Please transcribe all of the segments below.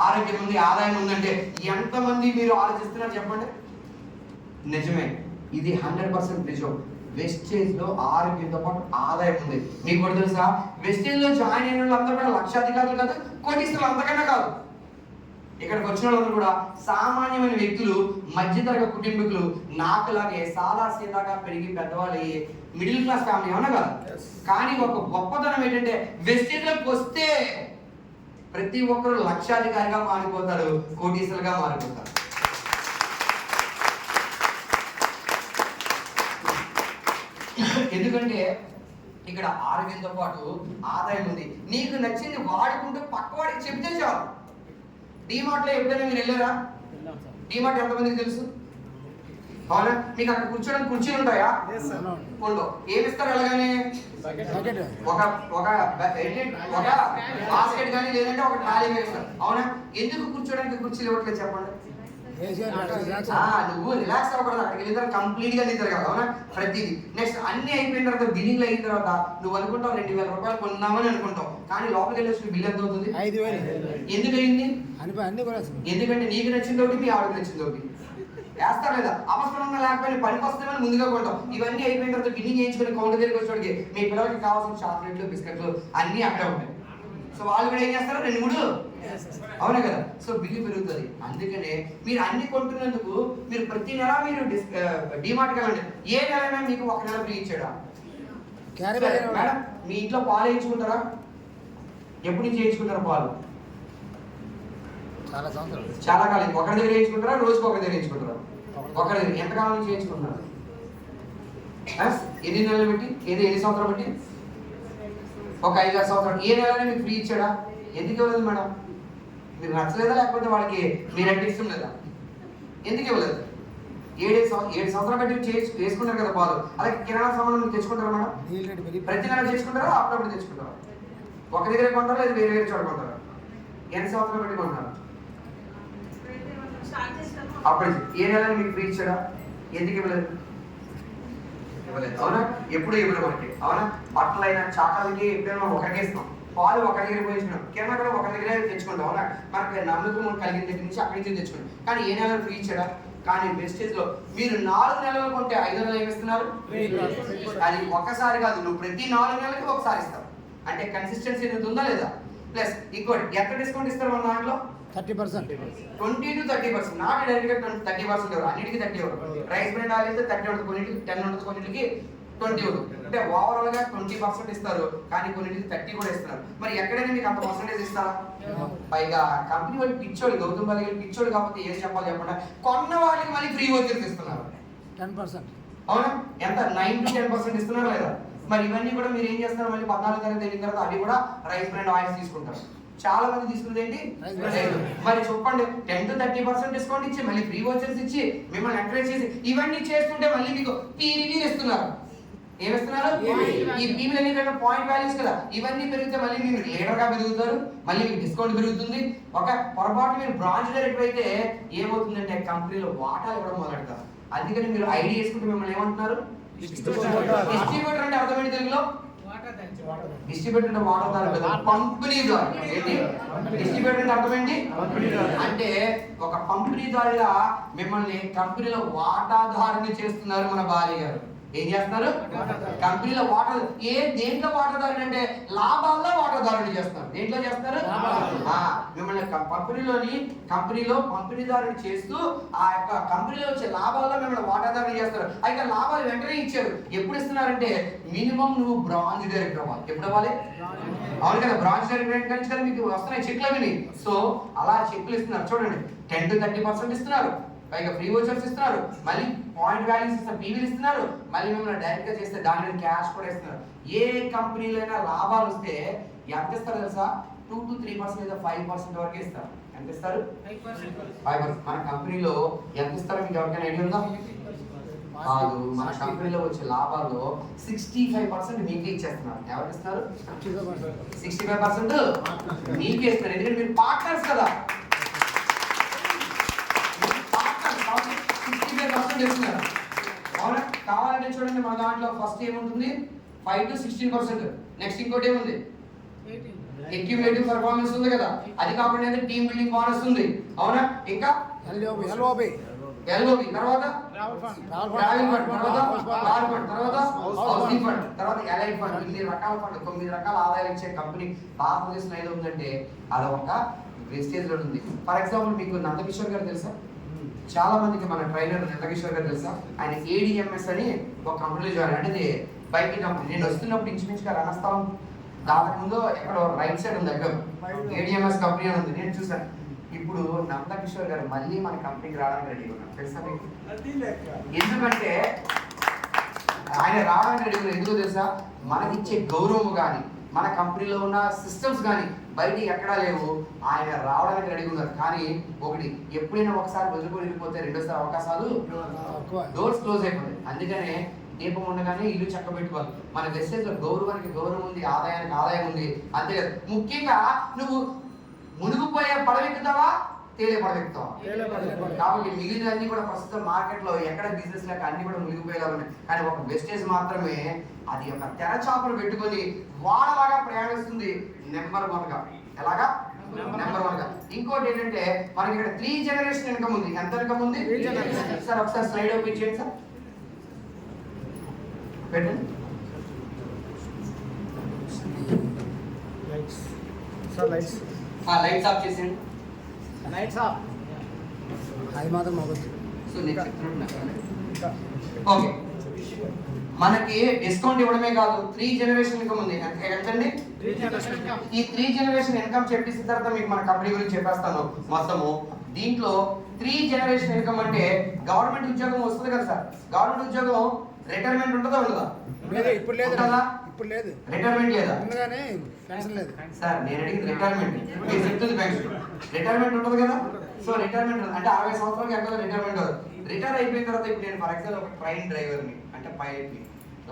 ఆరోగ్యం ఉంది, ఆదాయం ఉందంటే ఎంతమంది మీరు ఆలోచిస్తున్నారు చెప్పండి? నిజమే, ఇది 100% నిజం. వెస్టేజ్ లో ఆరోగ్యంతో పాటు ఆదాయం ఉంది. మీకు కూడా తెలుసా, వెస్టేజ్ లో జాయిన్ అయిన వాళ్ళందరూ కూడా లక్షాధికారులు కాదు, కోటీశ్వరులు అంతకన్నా కాదు. ఇక్కడికి వచ్చిన వాళ్ళందరూ కూడా సామాన్యమైన వ్యక్తులు, మధ్యతరగతి కుటుంబీకులు, నాకులాగే సాదా సీదాగా పెరిగి పెద్దవాళ్ళు అయ్యి మిడిల్ క్లాస్ ఫ్యామిలీ ఏమన్నా కాదు. కానీ ఒక గొప్పతనం ఏంటంటే వెస్టేజ్ లోకి వస్తే ప్రతి ఒక్కరు లక్షాధికారిగా మారిపోతారు, కోటీశ్వరులుగా మారిపోతారు. ఎందుకంటే ఇక్కడ ఆరోగ్యంతో పాటు ఆదాయం ఉంది. నీకు నచ్చింది వాడుకుంటూ పక్కవాడికి చెప్తే చాలు. డిమార్ట్ లో ఎప్పుడైనా మీరు వెళ్ళారా? డిమార్ట్ ఎంతమందికి తెలుసు? అవునా? మీకు అక్కడ కూర్చోడానికి కుర్చీలు ఉంటాయా? ఉండవు. ఏమి ఇస్తారు వెళ్ళగానే? ఒక బాస్కెట్ కానీ లేదంటే ఒక ట్రాలీ వేస్తారు. అవునా? ఎందుకు కూర్చోడానికి కుర్చీలు ఇవ్వట్లేదు చెప్పండి? నువ్వు రిలాక్స్ అవ్వకూడదు, అక్కడికి వెళ్ళిన తర్వాత కంప్లీట్ గా నిద్ర కాదు. అవునా? ప్రతిదీ నెక్స్ట్ అన్ని అయిపోయిన తర్వాత బిల్లింగ్ అయిన తర్వాత నువ్వు అనుకుంటావు 2000 రూపాయలు కొన్నామని అనుకుంటావు, కానీ లోపలికి వెళ్ళి బిల్ ఎంత అవుతుంది? 5000. ఎందుకు అయింది? ఎందుకంటే నీకు నచ్చింది ఒకటి, మీ ఆవిడకి నచ్చింది ఒకటి. వేస్తారు లేదా? అవసరంగా లేకపోయినా పనికి వస్తుందని ముందుగా కొంటాం. ఇవన్నీ అయిపోయిన తర్వాత బిల్లింగ్ చేయించుకొని కౌంటర్ దగ్గరికి వచ్చేవాడికి మీ పిల్లలకి కావాల్సిన చాక్లెట్లు, బిస్కెట్లు అన్ని అక్కడే ఉంటాయి. సో వాళ్ళు కూడా ఏం చేస్తారు? 2-3. అవునా కదా? సో బిల్లు పెరుగుతుంది. అందుకనే మీరు అన్ని కొంటున్నందుకు మీరు ప్రతి నెల మీరు డిమార్ట్కి వెళ్ళండి. ఏ నెలైనా మీకు ఒక నెల ఫ్రీ ఇచ్చాడా? మేడం మీ ఇంట్లో పాలు వేయించుకుంటారా? ఎప్పుడు నుంచి వేయించుకుంటారా పాలు? చాలా కాలం. ఒకరి దగ్గర వేయించుకుంటారా? రోజుకి ఒకరి దగ్గర వేయించుకుంటారా? ఒకరి దగ్గర. ఎంతకాలం నుంచి వేయించుకుంటారా? ఎన్ని నెలలు పెట్టి? ఎన్ని సంవత్సరాలు పెట్టి? ఒక 5-6 సంవత్సరాలు. ఏ నెలనే మీకు ఫ్రీ ఇచ్చాడా? ఎందుకు ఇవ్వలేదు మేడం? మీరు నచ్చలేదా, లేకపోతే వాళ్ళకి మీరంటే ఇష్టం లేదా? ఎందుకు ఇవ్వలేదు? 7 సంవత్సరాలు బట్టి వేసుకుంటారు కదా పాలు. అలాగే కిరాణా సామాన్లు మీరు తెచ్చుకుంటారా మేడం? ప్రతి నెల తెచ్చుకుంటారా? అప్పుడప్పుడు తెచ్చుకుంటారా? ఒక దగ్గర కొంటారా లేదా వేరే చోట కొంటారా? ఎన్ని సంవత్సరాలు బట్టి కొంటారా? అప్పుడు ఏ నెలని మీకు ఫ్రీ ఇచ్చాడా? ఎందుకు ఇవ్వలేదు? అవునా? ఎప్పుడు ఇవ్వలేదు మనకి. అవునా? బట్టలైనా చాకాలకి ఎప్పుడైనా మనం ఒకరికే ఇస్తాం. పాలు ఒక దగ్గర పోయించుకున్నాం, కిరాణా కూడా ఒక దగ్గరే తెచ్చుకుంటాం. అవునా? మనకి నమ్మకం కలిగిన దగ్గర నుంచి అక్కడి నుంచి తెచ్చుకుంటాం. కానీ ఏ నెలలో ఫ్రీ ఇచ్చాడా? కానీ వెస్టేజ్ లో మీరు 4 నెలలు కొంటే 5 నెలలు ఏమిస్తున్నారు? అది ఒక్కసారి కాదు, నువ్వు ప్రతి 4 నెలలకి ఒకసారి ఇస్తావు. అంటే కన్సిస్టెన్సీ అనేది ఉందా లేదా? ప్లస్ ఇంకోటి ఎంత డిస్కౌంట్ ఇస్తారు మన దాంట్లో? 30%. 20 to 30%. నాట్ డైరెక్ట్ గా 30% ఎవరు, అన్నిటికీ 30 ఎవరు. రైస్ బ్రాండ్ ఆయిల్ అయితే 30 ఉంటుంది, కొన్నిటికి 10 ఉంటుంది, కొన్నిటికి 20 ఉంటుంది. అంటే ఓవరాల్ గా 20% ఇస్తారు, కానీ కొన్నిటికి 30 కూడా ఇస్తున్నారు. మరి ఎక్కడైనా మీకు అంత పర్సెంటేజ్ ఇస్తారా? పైగా కంపెనీ వాళ్ళు పిచ్చోడు, గౌతమ్ బాలి పిచ్చోడు కాబట్టి ఏం చెప్పాలి చెప్పండి, కొన్న వాళ్ళకి మళ్ళీ ఫ్రీ వచ్చేసి ఇస్తున్నారు 10%. అవునా? ఎంత? 9 to 10% ఇస్తున్నారు లేదా? మరి ఇవన్నీ కూడా మీరు ఏం చేస్తున్నారు? మళ్ళీ 14 తరగతి అయిన తర్వాత అవి కూడా రైస్ బ్రాండ్ ఆయిల్స్ తీసుకుంటారు. చాలా మంది తీసుకునేది ఏంటి? మరి చెప్పండి, 10 to 30% డిస్కౌంట్ ఇచ్చి మళ్ళీ ఫ్రీ వచ్చేసి ఇచ్చి మిమ్మల్ని ఎంకరేజ్ చేసి ఇవన్నీ చేస్తుంటే మళ్ళీ మీకు పీవీ ఇస్తున్నారు. ఏమిస్తున్నారు? ఈ పీవీలు అన్ని పాయింట్ వాల్యూస్ కదా. ఇవన్నీ పెరిగితే మళ్ళీ మీరు లీడర్ గా పెరుగుతారు, మళ్ళీ మీకు డిస్కౌంట్ పెరుగుతుంది. ఒక పొరపాటు మీరు బ్రాంచ్ డైరెక్టర్ అయితే ఏమవుతుందంటే కంపెనీలో వాటాలు ఇవ్వడం మొదలెడతారు. అందుకని మీరు ఐడి వేసుకుంటే మిమ్మల్ని ఏమంటున్నారు? డిస్ట్రిబ్యూటర్ అంటే అర్థమైంది తెలుగులో? డిస్ట్రిబ్యూటర్ అంటే వాటాదారు కదా, పంపిణీదారు. ఏంటి డిస్ట్రిబ్యూటర్ అంటే అర్థమేంటి? అంటే ఒక పంపిణీదారుగా మిమ్మల్ని కంపెనీలో వాటాదారుని చేస్తున్నారు మన భార్య గారు. ఏం చేస్తున్నారు? కంపెనీలో వాటర్ దేంట్లో వాటాదారుడు అంటే లాభాల్లో వాటాదారుడు చేస్తున్నారు. దేంట్లో చేస్తున్నారు? మిమ్మల్ని కంపెనీలో పంపిణీదారుడు చేస్తూ ఆ యొక్క కంపెనీలో వచ్చే లాభాల్లో మిమ్మల్ని వాటాదారుడు చేస్తారు. అయితే లాభాలు వెంటనే ఇచ్చారు. ఎప్పుడు ఇస్తున్నారంటే మినిమం నువ్వు బ్రాంచ్ డైరెక్టర్ అవ్వాలి. ఎప్పుడు అవ్వాలి? అవును కదా, బ్రాంచ్ డైరెక్టర్ నుంచి కదా మీకు వస్తున్నాయి చెక్లు అవి. సో అలా చెక్లు ఇస్తున్నారు. చూడండి, 10 to 30% ఇస్తున్నారు, పైగా ఫ్రీ వోచర్స్ ఇస్తున్నారు, మళ్ళీ పాయింట్ వాల్యూస్ ఇస్తున్నారు, పీవీలు ఇస్తున్నారు, మళ్ళీ మిమ్మల్ని డైరెక్ట్ గా చేస్తే దాని మీద క్యాష్ కూడా ఇస్తున్నారు. ఏ కంపెనీలో అయినా లాభాలు వస్తే ఎంత ఇస్తారు తెలుసా? 2 to 3% లేదా 5% వరకే ఇస్తారు. ఎంత ఇస్తారు? 5%. మన కంపెనీలో ఎంత ఇస్తారో మీకు ఎవరికైనా ఐడియా ఉందా? కాదు, మన కంపెనీలో వచ్చే లాభాల్లో 65% మీకే ఇచ్చేస్తున్నారు. ఎవరికి ఇస్తున్నారు? 65% మీకే ఇస్తున్నారు. ఎందుకంటే మీరు పార్ట్నర్స్ కదా. అవునా? కావాలంటే చూడండి, మన దాంట్లో ఫస్ట్ ఏముంటుంది? 5 to 16%. నెక్స్ట్ ఇంకోటి ఏముంది? అక్యుములేటివ్ పర్ఫార్మెన్స్ ఉంది కదా, అది కాకుండా టీమ్ బిల్డింగ్ బోనస్ ఉంది, అవునా? ఇంకా ఎల్ఓబి, తర్వాత ట్రావెల్ ఫండ్, తర్వాత కార్ ఫండ్, తర్వాత హౌసింగ్ ఫండ్, తర్వాత ఎలైట్ ఫండ్. ఇన్ని రకాల ఫండ్, 9 రకాల ఆదాయాలు ఇచ్చే కంపెనీ భారతదేశంలో ఏదో ఉందంటే అది ఒక వెస్టేజ్ లో ఉంది. ఫర్ ఎగ్జాంపుల్ మీకు నందకిషోర్ గారు తెలుసా? చాలా మందికి మన ట్రైనర్ నందకిషోర్ గారు తెలుసా? ఆయన ADMS అని ఒక కంపెనీలో జాయిన్, అంటే ఇది బైకింగ్ కంపెనీ. నేను వస్తున్నప్పుడు ఇంచుమించుగా రణస్థలం దానికి ముందు ఎక్కడో రైట్ సైడ్ ఉంది, దగ్గర ADMS కంపెనీ అని ఉంది, నేను చూసాను. ఇప్పుడు నందకిషోర్ గారు మళ్ళీ మన కంపెనీకి రావడానికి రెడీ ఉన్నారు, తెలుసా మీకు? ఎందుకంటే ఆయన రావడానికి రెడీ ఉన్నారు. ఎందుకో తెలుసా? మనకిచ్చే గౌరవం కానీ మన కంపెనీలో ఉన్న సిస్టమ్స్ కానీ బయట ఎక్కడా లేవు. ఆయన రావడానికి రెడీ ఉన్నారు. కానీ ఒకటి, ఎప్పుడైనా ఒకసారి వదులుకొని వెళ్ళిపోతే రెండోసారి అవకాశాలు డోర్స్ క్లోజ్ అయిపోతాయి. అందుకనే దీపం ఉండగానే ఇల్లు చక్క పెట్టుకోవాలి. మన వెస్టేజ్ లో గౌరవానికి గౌరవం ఉంది, ఆదాయానికి ఆదాయం ఉంది. అంతేకాదు, ముఖ్యంగా నువ్వు మునిగిపోయే పడవెక్కుతావా, తేలే పడవెక్కుతావా? కాబట్టి మిగిలినవన్నీ కూడా ప్రస్తుతం మార్కెట్ లో ఎక్కడ బిజినెస్ లేక అన్ని కూడా మునిగిపోయేలా ఉన్నాయి. కానీ ఒక వెస్టేజ్ మాత్రమే అది ఒక తెరచాపలు పెట్టుకొని వాళ్ళలాగా ప్రయాణిస్తుంది నెంబర్ 1 గా. ఎలాగా? నెంబర్ 1 గా. ఇంకోటి ఏంటంటే మనకి ఇక్కడ 3 జనరేషన్ ఇన్కమ్ ఉంది. ఎంత ఇన్కమ్ ఉంది సార్? ఒకసారి స్లైడ్ ఓపెన్ చేయండి సార్, పెట్టండి. లైట్స్ ఆఫ్ చేసేయండి. అది మాత్రం సో నెక్స్ట్ ఓకే, మనకి డిస్కౌంట్ ఇవ్వడమే కాదు 3 జనరేషన్ ఇన్కమ్ ఉంది. ఎంతండి? ఈ 3 జనరేషన్ ఇన్కమ్ చెప్పేసిన తర్వాత మీకు మన కంపెనీ గురించి చెప్పేస్తాను మొత్తము. దీంట్లో 3 జనరేషన్ ఇన్కమ్ అంటే గవర్నమెంట్ ఉద్యోగం వస్తుంది కదా సార్, గవర్నమెంట్ ఉద్యోగం రిటైర్మెంట్ ఉంటుందా ఉండదా? ఇప్పుడు లేదు. రిటైర్మెంట్ లేదా సార్? నేను అడిగింది రిటైర్మెంట్, మీరు చెప్తుంది పెన్షన్. రిటైర్మెంట్ ఉంటుంది కదా. సో రిటైర్మెంట్ అంటే 60 సంవత్సరాలకి ఎంత రిటైర్మెంట్ అవుతుంది. రిటైర్ అయిపోయిన తర్వాత ఇప్పుడు నేను ఫర్ ఎగ్జాంపుల్ ఒక ట్రైన్ డ్రైవర్ని అంటే పైలట్ని,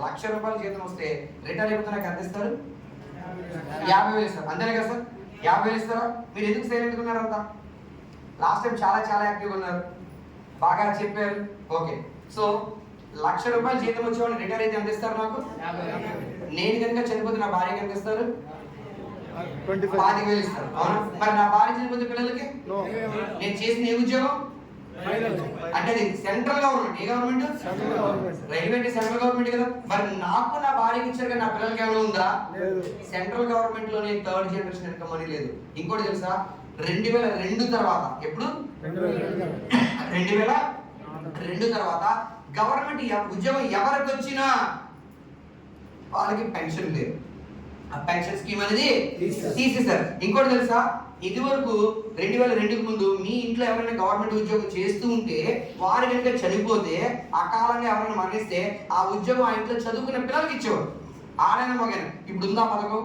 ₹1,00,000 జీతం వస్తే రిటైర్ అయిపోతే నాకు ఎంత ఇస్తారు? 50,000 ఇస్తారు. అంతేనే కదా సార్? 50,000 ఇస్తారా? మీరు ఎందుకు సైలెంట్గా ఉన్నారు అంతా? లాస్ట్ టైం చాలా యాక్టివ్గా ఉన్నారు, బాగా చెప్పారు. ఓకే, సో ₹1,00,000 జీతం వచ్చేవాళ్ళు రిటైర్ అయితే ఎంత ఇస్తారు నాకు? నేను కనుక చనిపోతే నా భార్యకి ఎంత ఇస్తారు? 25,000 ఇస్తారు, అవునా? మరి నా భార్య చనిపోతే పిల్లలకి నేను చేసిన ఏ ఉద్యోగం అంటే అది సెంట్రల్ గవర్నమెంట్. ఏ గవర్నమెంట్? రైల్వే అంటే సెంట్రల్ గవర్నమెంట్ కదా. మరి నాకు నా భార్యకి ఇచ్చారు కానీ నా పిల్లలకి ఏమైనా ఉందా? సెంట్రల్ గవర్నమెంట్ లోనే 3rd జనరేషన్ ఇన్కమ్ అని లేదు. ఇంకోటి తెలుసా? 2002 తర్వాత, ఎప్పుడు 2002 తర్వాత గవర్నమెంట్ ఉద్యోగం ఎవరికి వచ్చినా వాళ్ళకి పెన్షన్ లేదు. ఆ పెన్షన్ స్కీమ్ అనేది తీసేశారు. ఇంకోటి తెలుసా? ఇది వరకు 2002కు ముందు మీ ఇంట్లో ఎవరైనా గవర్నమెంట్ ఉద్యోగం చేస్తూ ఉంటే వారు కనుక చనిపోతే, అకాలంగా ఎవరైనా మరణిస్తే ఆ ఉద్యోగం ఆ ఇంట్లో చదువుకునే పిల్లలకి ఇచ్చేవారు, ఆడైనా మగైనా. ఇప్పుడు ఉందా పథకం?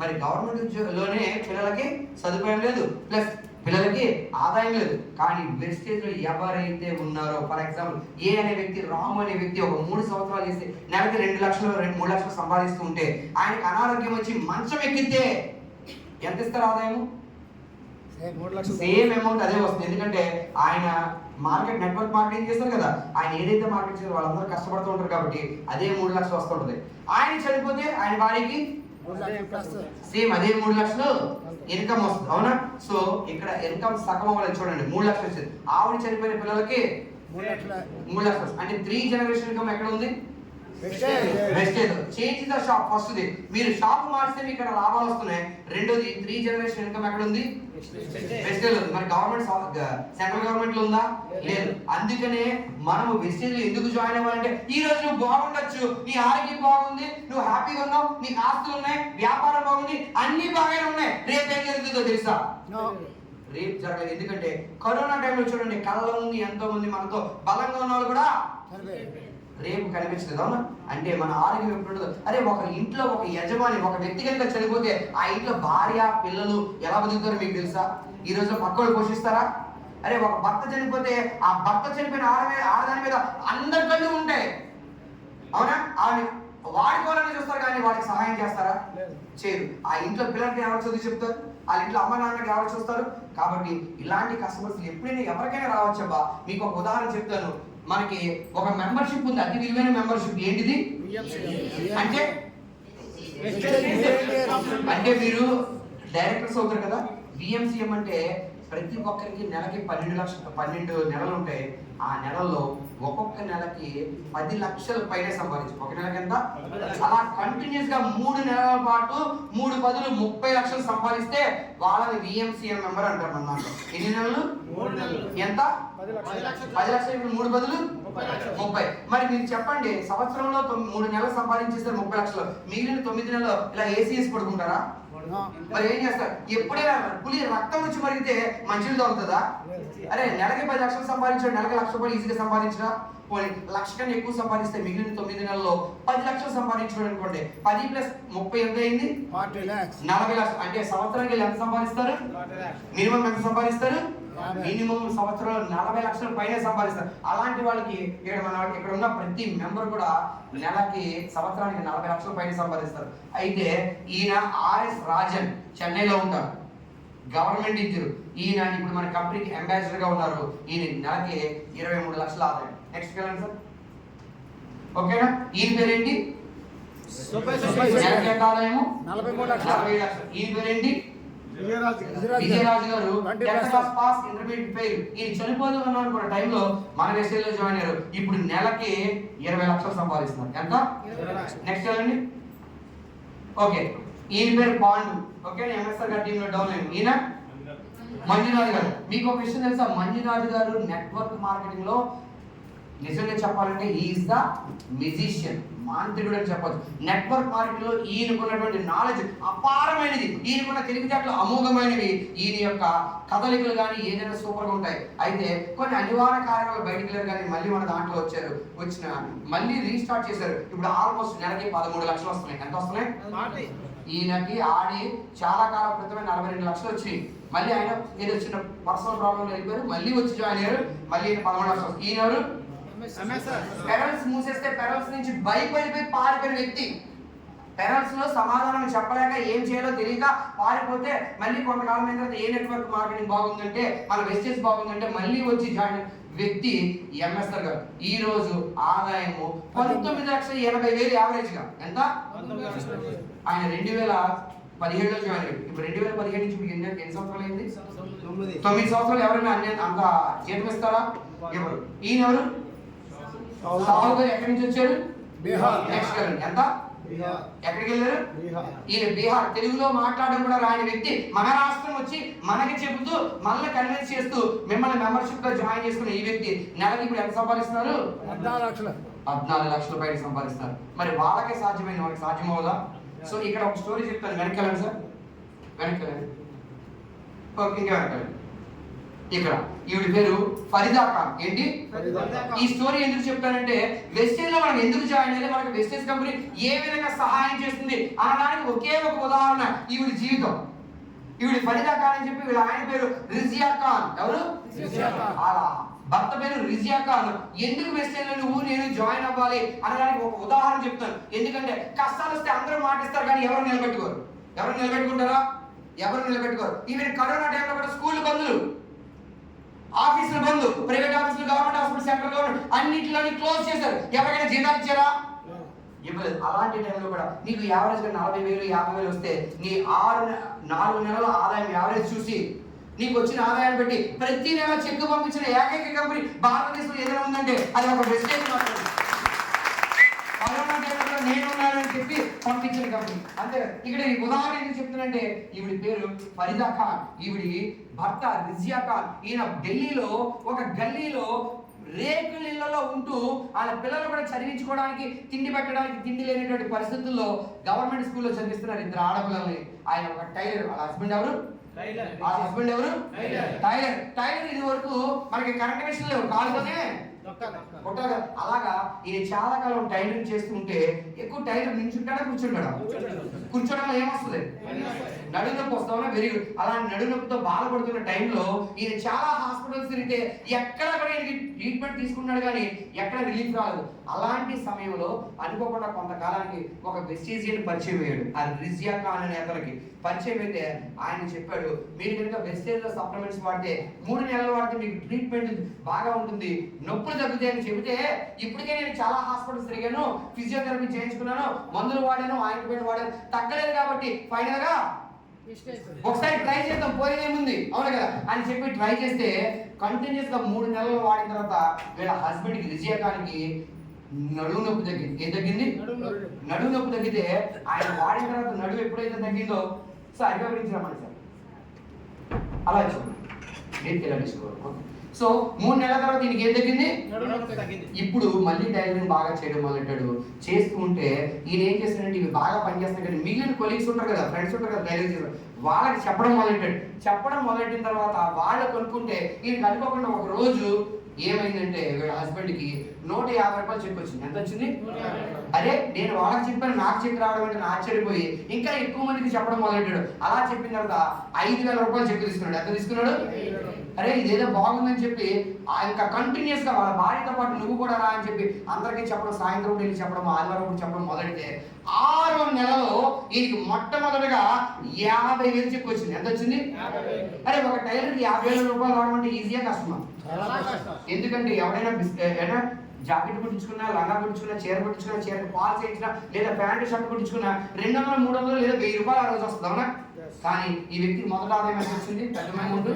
మరి గవర్నమెంట్ ఉద్యోగంలోనే పిల్లలకి సదుపాయం లేదు, ప్లస్ పిల్లలకి ఆదాయం లేదు. కానీ వెస్టేజ్ లో ఎవరైతే ఉన్నారో, ఫర్ ఎగ్జాంపుల్ ఏ అనే వ్యక్తి, రాము అనే వ్యక్తి ఒక 3 సంవత్సరాలు చేసి నెలకి 2 లక్షలు 3 లక్షలు సంపాదిస్తూ ఉంటే, ఆయనకి అనారోగ్యం వచ్చి మంచం ఎక్కితే ఎంత ఇస్తారు ఆదాయము? సేమ్ అమౌంట్ అదే వస్తుంది. ఎందుకంటే ఆయన మార్కెట్ నెట్వర్క్ మార్కెటింగ్ చేస్తారు కదా, ఆయన ఏదైతే మార్కెట్ చేస్తారో వాళ్ళందరూ కష్టపడుతూ ఉంటారు కాబట్టి అదే 3 లక్షలు వస్తుంటుంది. ఆయన చనిపోతే ఆయన భార్యకి సేమ్ అదే 3 లక్షలు ఇన్కమ్ వస్తుంది, అవునా? సో ఇక్కడ ఇన్కమ్ సగం అవ్వాలి. చూడండి, 3 లక్షలు వచ్చింది. ఆవిడ చనిపోయిన పిల్లలకి 3 లక్షలు. అంటే 3 జనరేషన్ ఇన్కమ్ ఎక్కడ ఉంది? Wastage. Change the shop. First ది మీరు షాప్ మార్చితే మీకు ఇక్కడ లాభాలు వస్తున్నాయి. రెండోది 3 జనరేషన్ ఇన్కమ్ ఎక్కడ ఉంది? వెస్టేజ్ ఉంది. మరి గవర్నమెంట్ సెంట్రల్ గవర్నమెంట్ లో ఉందా? లేదు. అందుకనే మనము వెస్టేజ్ లో ఎందుకు జాయిన్ అవ్వాలంటే, ఈ రోజు నువ్వు బాగుండొచ్చు, నీ ఆరోగ్యం బాగుంది, నువ్వు హ్యాపీగా ఉన్నావు, నీకు ఆస్తులు ఉన్నాయి, వ్యాపారం బాగుంది, అన్ని బాగానే ఉన్నాయి. రేపు ఏం జరుగుతుందో తెలుసా? రేపు జరగలేదు. ఎందుకంటే కరోనా టైంలో చూడండి, కళ్ళ ఉంది ఎంతో మంది మనతో బలంగా ఉన్న వాళ్ళు కూడా రేపు కనిపించలేదు, అవునా? అంటే మన ఆరోగ్యం ఎప్పుడు ఉండదు. అరే ఒక ఇంట్లో ఒక యజమాని, ఒక వ్యక్తి కనుక చనిపోతే ఆ ఇంట్లో భార్య పిల్లలు ఎలా బతుకుతారో మీకు తెలుసా? ఈ రోజు పక్కలు పోషిస్తారా? అరే ఒక భర్త చనిపోతే ఆ భర్త చనిపోయిన ఆడదాని మీద అందరి కళ్ళు ఉంటాయి, అవునా? ఆమె వాడుకోవాలని చూస్తారు కానీ వాడికి సహాయం చేస్తారా? చేయరు. ఆ ఇంట్లో పిల్లలకి ఎవరు చదువు చెప్తారు? ఆ ఇంట్లో అమ్మ నాన్నకి ఎవరు చూస్తారు? కాబట్టి ఇలాంటి కస్టమర్స్ ఎప్పుడైనా ఎవరికైనా రావచ్చబ్బా. మీకు ఒక ఉదాహరణ చెప్తాను. మనకి ఒక మెంబర్షిప్ ఉంది, అతి విలువైన మెంబర్షిప్. ఏంటిది అంటే మీరు డైరెక్టర్స్ అవుతారు కదా. బిఎంసిఎం అంటే ప్రతి ఒక్కరికి నెలకి 12 నెలలు ఉంటాయి. ఆ నెలల్లో ఒక్కొక్క నెలకి 10 లక్షల పైన సంపాదించు. ఒక నెలకి ఎంత? అలా కంటిన్యూస్ గా 3 నెలల పాటు 3 పదులు 30 లక్షలు సంపాదిస్తే వాళ్ళని విఎంసిఎం మెంబర్ అంటారు. మన దాంట్లో ఎన్ని నెలలు? 3 నెలలు. ఎంత? 10 లక్షలు. ఇప్పుడు 3 బదులు 30. మరి మీరు చెప్పండి, సంవత్సరంలో 3 నెలలు సంపాదించేస్తారు 30 లక్షలు, మిగిలిన 9 నెలలు ఇలా ఏసీఎస్ పడుకుంటారా? మరి ఏం చేస్తారు? ఎప్పుడైనా పులి రక్తం వచ్చి మరిగితే మంచిలు దొరుకుతుందా? అరే నెలకి 10 లక్షలు సంపాదించాడు, నెలకి 1,00,000 రూపాయలు ఈజీగా సంపాదించరా? పోనీ 1,00,000 కన్నా ఎక్కువ సంపాదిస్తే మిగిలిన 9 నెలల్లో 10 లక్షలు సంపాదించాడు అనుకోండి, 10 + 30 ఎంత అయింది? 40 lakhs. 40 లక్షలు. అంటే సంవత్సరానికి ఎంత సంపాదిస్తారు? మినిమం ఎంత సంపాదిస్తారు? మినిమం సంవత్సరంలో 40 లక్షల పైన సంపాదిస్తారు. అలాంటి వాళ్ళకి ఇక్కడ ఉన్న ప్రతి మెంబర్ కూడా నెలకి సంవత్సరానికి 40 లక్షల పైన సంపాదిస్తారు. అయితే ఈయన ఆర్ఎస్ రాజన్ చెన్నైలో ఉంటారు, గవర్నమెంట్ ఇద్దరు. ఈయన ఇప్పుడు మన కంపెనీకి అంబాసిడర్ గా ఉన్నారు. ఈయన నెలకి 23 లక్షల ఆదాయం. నెక్స్ట్ వెళ్ళండి సార్. ఓకేనా? ఈయన పేరేంటి? నెలకి ఎంత ఆదాయము? 43 లక్షలు. 40 లక్షలు. ఈయన పేరేంటి? విజయరాజు గారు. 10th class pass, intermediate fail. ఈయన చనిపోతున్నాను అనుకున్న టైంలో మన వెస్టేజ్లో జాయిన్ అయ్యారు. ఇప్పుడు నెలకి 20 లక్షలు సంపాదిస్తున్నారు. ఎంత? నెక్స్ట్ వెళ్ళండి. ఓకే, ఈయన పేరు పాండు. ఓకే, ఎంఎస్ఆర్ గారి టీంలో డౌన్ అయ్యింది. ఈయన మంజునాథ్ గారు. మీకు ఒక విషయం తెలుసా? మంజునాథ్ గారు నెట్వర్క్ మార్కెటింగ్ లో నిజంగా చెప్పాలంటే ఈజ్ ద మ్యూజిషియన్, మాంత్రికుడు అని చెప్పొచ్చు. నెట్వర్క్ మార్కెటింగ్ లో ఈయనకున్నటువంటి నాలెడ్జ్ అపారమైనది, ఈయనకున్న తెలివితేటలు అమోఘమైనవి. ఈయన యొక్క కదలికలు కానీ ఏదైనా సూపర్ గా ఉంటాయి. అయితే కొన్ని అనివార్య కార్యాలు బయటికి వెళ్ళారు, కానీ మళ్ళీ మన దాంట్లో వచ్చిన మళ్ళీ రీస్టార్ట్ చేశారు. ఇప్పుడు ఆల్మోస్ట్ నెలకి 13 లక్షలు వస్తున్నాయి. ఎంత వస్తున్నాయి? ఈయనకి ఆడి చాలా కాలం క్రితమే 42 లక్షలు వచ్చి మళ్ళీ ఆయన ఏదో చిన్న పర్సనల్ ప్రాబ్లం వెళ్ళిపోయారు, మళ్ళీ వచ్చి జాయిన్ అయ్యారు. మళ్ళీ 13 లక్షలు వస్తుంది. ఈయన ఎవరు? పెరల్స్ మూసేస్తే పెరల్స్ నుంచి భయపడిపోయి పారిపోయిన వ్యక్తి. పెరల్స్ లో సమాధానం చెప్పలేక ఏం చేయాలో తెలియక పారిపోతే మళ్ళీ కొంతకాలం అయిన తర్వాత ఏ నెట్వర్క్ మార్కెటింగ్ బాగుందంటే, మన వెస్టేజ్ బాగుందంటే మళ్ళీ వచ్చి జాయిన్ వ్యక్తి ఎంఎస్ఆర్ గారు. ఈ రోజు ఆదాయము 19,80,000 యావరేజ్ గా. ఎంత? ఆయన 2017లో జాయిన్ అయ్యాడు. ఇప్పుడు 2017 నుంచి మీకు ఎన్ని సంవత్సరాలు అయింది? 9 సంవత్సరాలు. ఎవరైనా అంత జీతం ఇస్తారా? ఎవరు? ఈయన ఎవరు? సాహు గారు. ఎక్కడి నుంచి వచ్చారు? బీహార్. నెక్స్ట్ గారు. ఎంత? ఎక్కడికి వెళ్ళారు? ఈయన బీహార్. తెలుగులో మాట్లాడడం కూడా రాని వ్యక్తి మన రాష్ట్రం వచ్చి మనకి చెబుతూ మనల్ని కన్విన్స్ చేస్తూ మిమ్మల్ని మెంబర్షిప్ గా జాయిన్ చేసుకున్న ఈ వ్యక్తి నెలకి ఇప్పుడు ఎంత సంపాదిస్తున్నారు? 14 లక్షలు. 14 లక్షల పైన సంపాదిస్తున్నారు. మరి వాళ్ళకే సాధ్యమైంది, వాళ్ళకి సాధ్యమవుదా? సో ఇక్కడ ఒక స్టోరీ చెప్తాను, వెనక్కి వెళ్ళండి సార్. వెనక్కి వెళ్ళండి. ఇంకా వెనక్కి వెళ్ళండి. ఇక్కడ ఈవిడ పేరు ఫరీదా ఖాన్. ఏంటి? ఈ స్టోరీ ఎందుకు చెప్తానంటే, వెస్టేజ్ లో మనం ఎందుకు జాయిన్ అయ్యాలి, మనకి వెస్టేజ్ కంపెనీ ఏ విధంగా సహాయం చేస్తుంది అనడానికి ఒకే ఒక ఉదాహరణ ఈవిడ జీవితం. ఈవిడ ఫరీదా ఖాన్ అని చెప్పి వీళ్ళ ఆయన పేరు రిజియా ఖాన్. ఎవరు? అలా భర్త పేరు రిజియా ఖాన్. ఎందుకు వెస్టేజ్ లో నువ్వు నేను జాయిన్ అవ్వాలి అనడానికి ఒక ఉదాహరణ చెప్తాను. ఎందుకంటే కష్టాలు వస్తే అందరూ మాటిస్తారు, కానీ ఎవరు నిలబెట్టుకోరు. ఎవరు నిలబెట్టుకుంటారా? ఎవరు నిలబెట్టుకోరు. ఈవెన్ కరోనా టైంలో కూడా స్కూల్ బంధులు, ఆఫీసులు బంధు, ప్రైవేట్ ఆఫీసులు, గవర్నమెంట్ హాస్పిటల్, సెంట్రల్ గవర్నమెంట్ అన్నింటిలోని క్లోజ్ చేశారు. ఎవరికైనా జీతాలు ఇచ్చారా? ఇవ్వలేదు. అలాంటి టైంలో కూడా నీకు యావరేజ్ గా 40,000 50,000 వస్తే నీ 4 నెలల ఆదాయం యావరేజ్ చూసి నీకు వచ్చిన ఆదాయాన్ని బట్టి ప్రతి నెల చెక్ పంపించిన ఏకైక కంపెనీ భారతదేశంలో ఏదైనా ఉందంటే అది ఒక వెస్టేజ్ మాత్రమే. కరోనా టైంలో నేనున్నానని చెప్పి పంపించిన కంపెనీ. అంతే. ఇక్కడ ఈ ఉదాహరణ ఎందుకు చెప్తున్నానంటే, ఈవిడి పేరు ఫరీదా ఖాన్, ఈవిడి భర్త రిజియా ఖాన్. ఈయన ఢిల్లీలో ఒక గల్లీలో రేకుల ఇళ్లలో ఉంటూ వాళ్ళ పిల్లలు కూడా చదివించుకోవడానికి, తిండి పెట్టడానికి తిండి లేనటువంటి పరిస్థితుల్లో గవర్నమెంట్ స్కూల్లో చదివిస్తున్నారు 2 ఆడపిల్లల్ని. ఆయన ఒక టైలర్. వాళ్ళ హస్బెండ్ ఎవరు? టైలర్. ఇది వరకు మనకి కరెంట్ మిషన్ లేవు, కాలుతోనే కొట్టాలి. అలాగా ఈయన చాలా కాలం టైలరింగ్ చేస్తుంటే ఎక్కువ టైలర్ నించుంటాడా కూర్చుంటాడా? కూర్చోవడంలో ఏమొస్తుంది? నడునొప్పి వస్తామన్నా వెరీ గుడ్. అలా నడునొప్పితో బాధపడుతున్న టైంలో ఈయన చాలా హాస్పిటల్స్ తిరిగితే ఎక్కడ కూడా ఈయనకి ట్రీట్మెంట్ తీసుకున్నాడు, కానీ ఎక్కడ రిలీఫ్ రాలేదు. అలాంటి సమయంలో అనుకోకుండా కొంతకాలానికి ఒక వెస్టేజియన్ పరిచయం అయ్యాడు. అది రిజియా ఖాన్ అనే అతనికి పరిచయం అయితే ఆయన చెప్పాడు, మీరు కనుక వెస్టేజ్ లో సప్లిమెంట్స్ వాడితే 3 నెలలు వాడితే మీకు ట్రీట్మెంట్ బాగా ఉంటుంది, నొప్పులు తగ్గుతాయి అని చెబితే, ఇప్పటికే నేను చాలా హాస్పిటల్స్ తిరిగాను, ఫిజియోథెరపీ చేయించుకున్నాను, మందులు వాడాను, ఆయింట్మెంట్ వాడాను, తగ్గలేదు. కాబట్టి ఫైనల్ గా ఒకసారి ట్రై చేద్దాం, పోయేదేముంది, అవును కదా అని చెప్పి ట్రై చేస్తే కంటిన్యూస్ గా 3 నెలలు వాడిన తర్వాత వీళ్ళ హస్బెండ్ కి విజయకానికి నడుము నొప్పి తగ్గింది. ఏం తగ్గింది? నడుము నొప్పి తగ్గితే ఆయన వాడిన తర్వాత నడుము ఎప్పుడైతే తగ్గిందో సార్ వివరించమని సార్ అలా చూడండి. సో 3 నెలల తర్వాత దీనికి ఏం తగ్గింది? ఇప్పుడు మళ్ళీ టైలరింగ్ బాగా చేయడం మొదలెట్టాడు. చేస్తూ ఉంటే ఈయన ఏం చేస్తాడంటే ఇవి బాగా పనిచేస్తున్నాయి కానీ మిగిలిన కొలీగ్స్ ఉంటారు కదా, ఫ్రెండ్స్ ఉంటారు కదా టైలరింగ్ చేస్తారు, వాళ్ళకి చెప్పడం మొదలెట్టిన తర్వాత వాళ్ళు కొనుక్కుంటే ఈయనకి అనుకోకుండా ఒక రోజు ఏమైందంటే వీళ్ళ హస్బెండ్ కి 150 రూపాయలు చెక్ వచ్చింది. ఎంత వచ్చింది? అరే నేను వాళ్ళకి చెప్పాను, నాకు చెక్ రావడం అంటే ఆశ్చర్యపోయి ఇంకా ఎక్కువ మందికి చెప్పడం మొదలెట్టాడు. అలా చెప్పిన తర్వాత 5,000 రూపాయలు చెక్ తీసుకున్నాడు. ఎంత తీసుకున్నాడు? అరే ఇదేదో బాగుందని చెప్పి ఇంకా కంటిన్యూస్ గా వాళ్ళ భార్యతో పాటు నువ్వు కూడా రా అని చెప్పి అందరికీ చెప్పడం, సాయంత్రం వెళ్ళి చెప్పడం, ఆదివారం చెప్పడం మొదలెడితే 6 నెలలో ఈయనకి మొట్టమొదటిగా 50,000 చెక్ వచ్చింది. ఎంత వచ్చింది? అరే ఒక టైలర్కి 50,000 రూపాయలు రావడం అంటే ఈజీగా కష్టమా? ఎందుకంటే ఎవరైనా జాకెట్ కుట్టించుకున్నా, లంగా కుట్టించుకున్నా, చీర కుట్టించుకున్నా, చీరకు పాలు చేయించినా లేదా ప్యాంటు షర్ట్ కుట్టించుకున్నా 200, 300 లేదా 1000 రూపాయలు ఆ రోజు వస్తుంది, అవునా? కానీ ఈ వ్యక్తి మొదట ఆదాయం ఎంత వచ్చింది? పెద్ద ముందు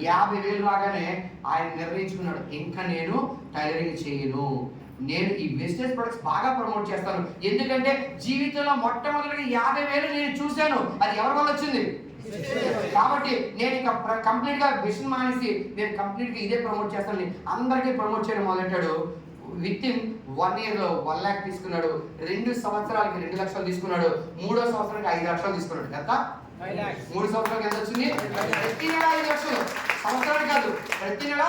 50,000 రాగానే ఆయన నిర్ణయించుకున్నాడు, ఇంకా నేను టైలరింగ్ చేయను, నేను ఈ బిజినెస్ ప్రొడక్ట్స్ బాగా ప్రమోట్ చేస్తాను. ఎందుకంటే జీవితంలో మొట్టమొదటిగా 50,000 నేను చూశాను, అది ఎవరి వల్ల వచ్చింది? కాబట్టి నేను ఇంకా కంప్లీట్ గా మిషన్ మానేసి నేను కంప్లీట్ గా ఇదే ప్రమోట్ చేస్తాను, అందరికీ ప్రమోట్ చేయడం మొదలెట్టాడు. విత్ ఇన్ 1 year లో 1 lakh తీసుకున్నాడు. 2 సంవత్సరాలకి 2 లక్షలు తీసుకున్నాడు. 3వ సంవత్సరానికి 5 లక్షలు తీసుకున్నాడు. ఎంత? 3 సంవత్సరాలకి ఎంత వచ్చింది? ప్రతి నెల 5 లక్షలు, సంవత్సరానికి కాదు, ప్రతి నెల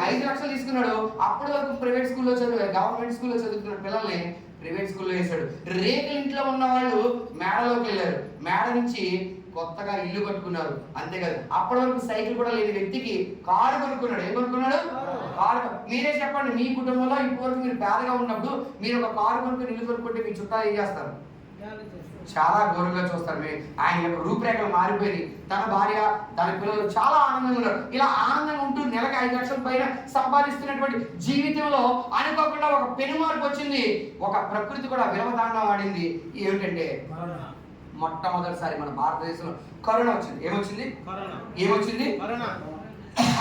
5 లక్షలు తీసుకున్నాడు. అప్పటి వరకు ప్రైవేట్ స్కూల్లో గవర్నమెంట్ స్కూల్లో చదువుతున్న పిల్లల్ని ప్రైవేట్ స్కూల్లో వేశాడు. రేకుల ఇంట్లో ఉన్న వాళ్ళు మేడలోకి వెళ్ళారు, మేడ నుంచి కొత్తగా ఇల్లు కట్టుకున్నారు. అంతేకాదు అప్పటి వరకు సైకిల్ కూడా లేని వ్యక్తికి కారు కొనుక్కున్నాడు. ఏం కొనుక్కున్నాడు? కారు. మీరే చెప్పండి, మీ కుటుంబంలో ఇప్పటివరకు మీరు పేదగా ఉన్నప్పుడు మీరు ఒక కారు కొనుక్కుని ఇల్లు కొనుక్కుంటే మీ చుట్టాలు ఏం చేస్తారు? చాలా ఘోరంగా చూస్తారు. ఆయన యొక్క రూపురేఖలు మారిపోయి తన భార్య, తన పిల్లలు చాలా ఆనందంగా ఉన్నారు. ఇలా ఆనందంగా ఉంటూ నెలకు 5 లక్షల పైన సంపాదిస్తున్నటువంటి జీవితంలో అనుకోకుండా ఒక పెనుమార్పు వచ్చింది. ఒక ప్రకృతి కూడా విలవదాండం ఆడింది. ఏమిటంటే మొట్టమొదటిసారి మన భారతదేశంలో కరోనా వచ్చింది. ఏమొచ్చింది?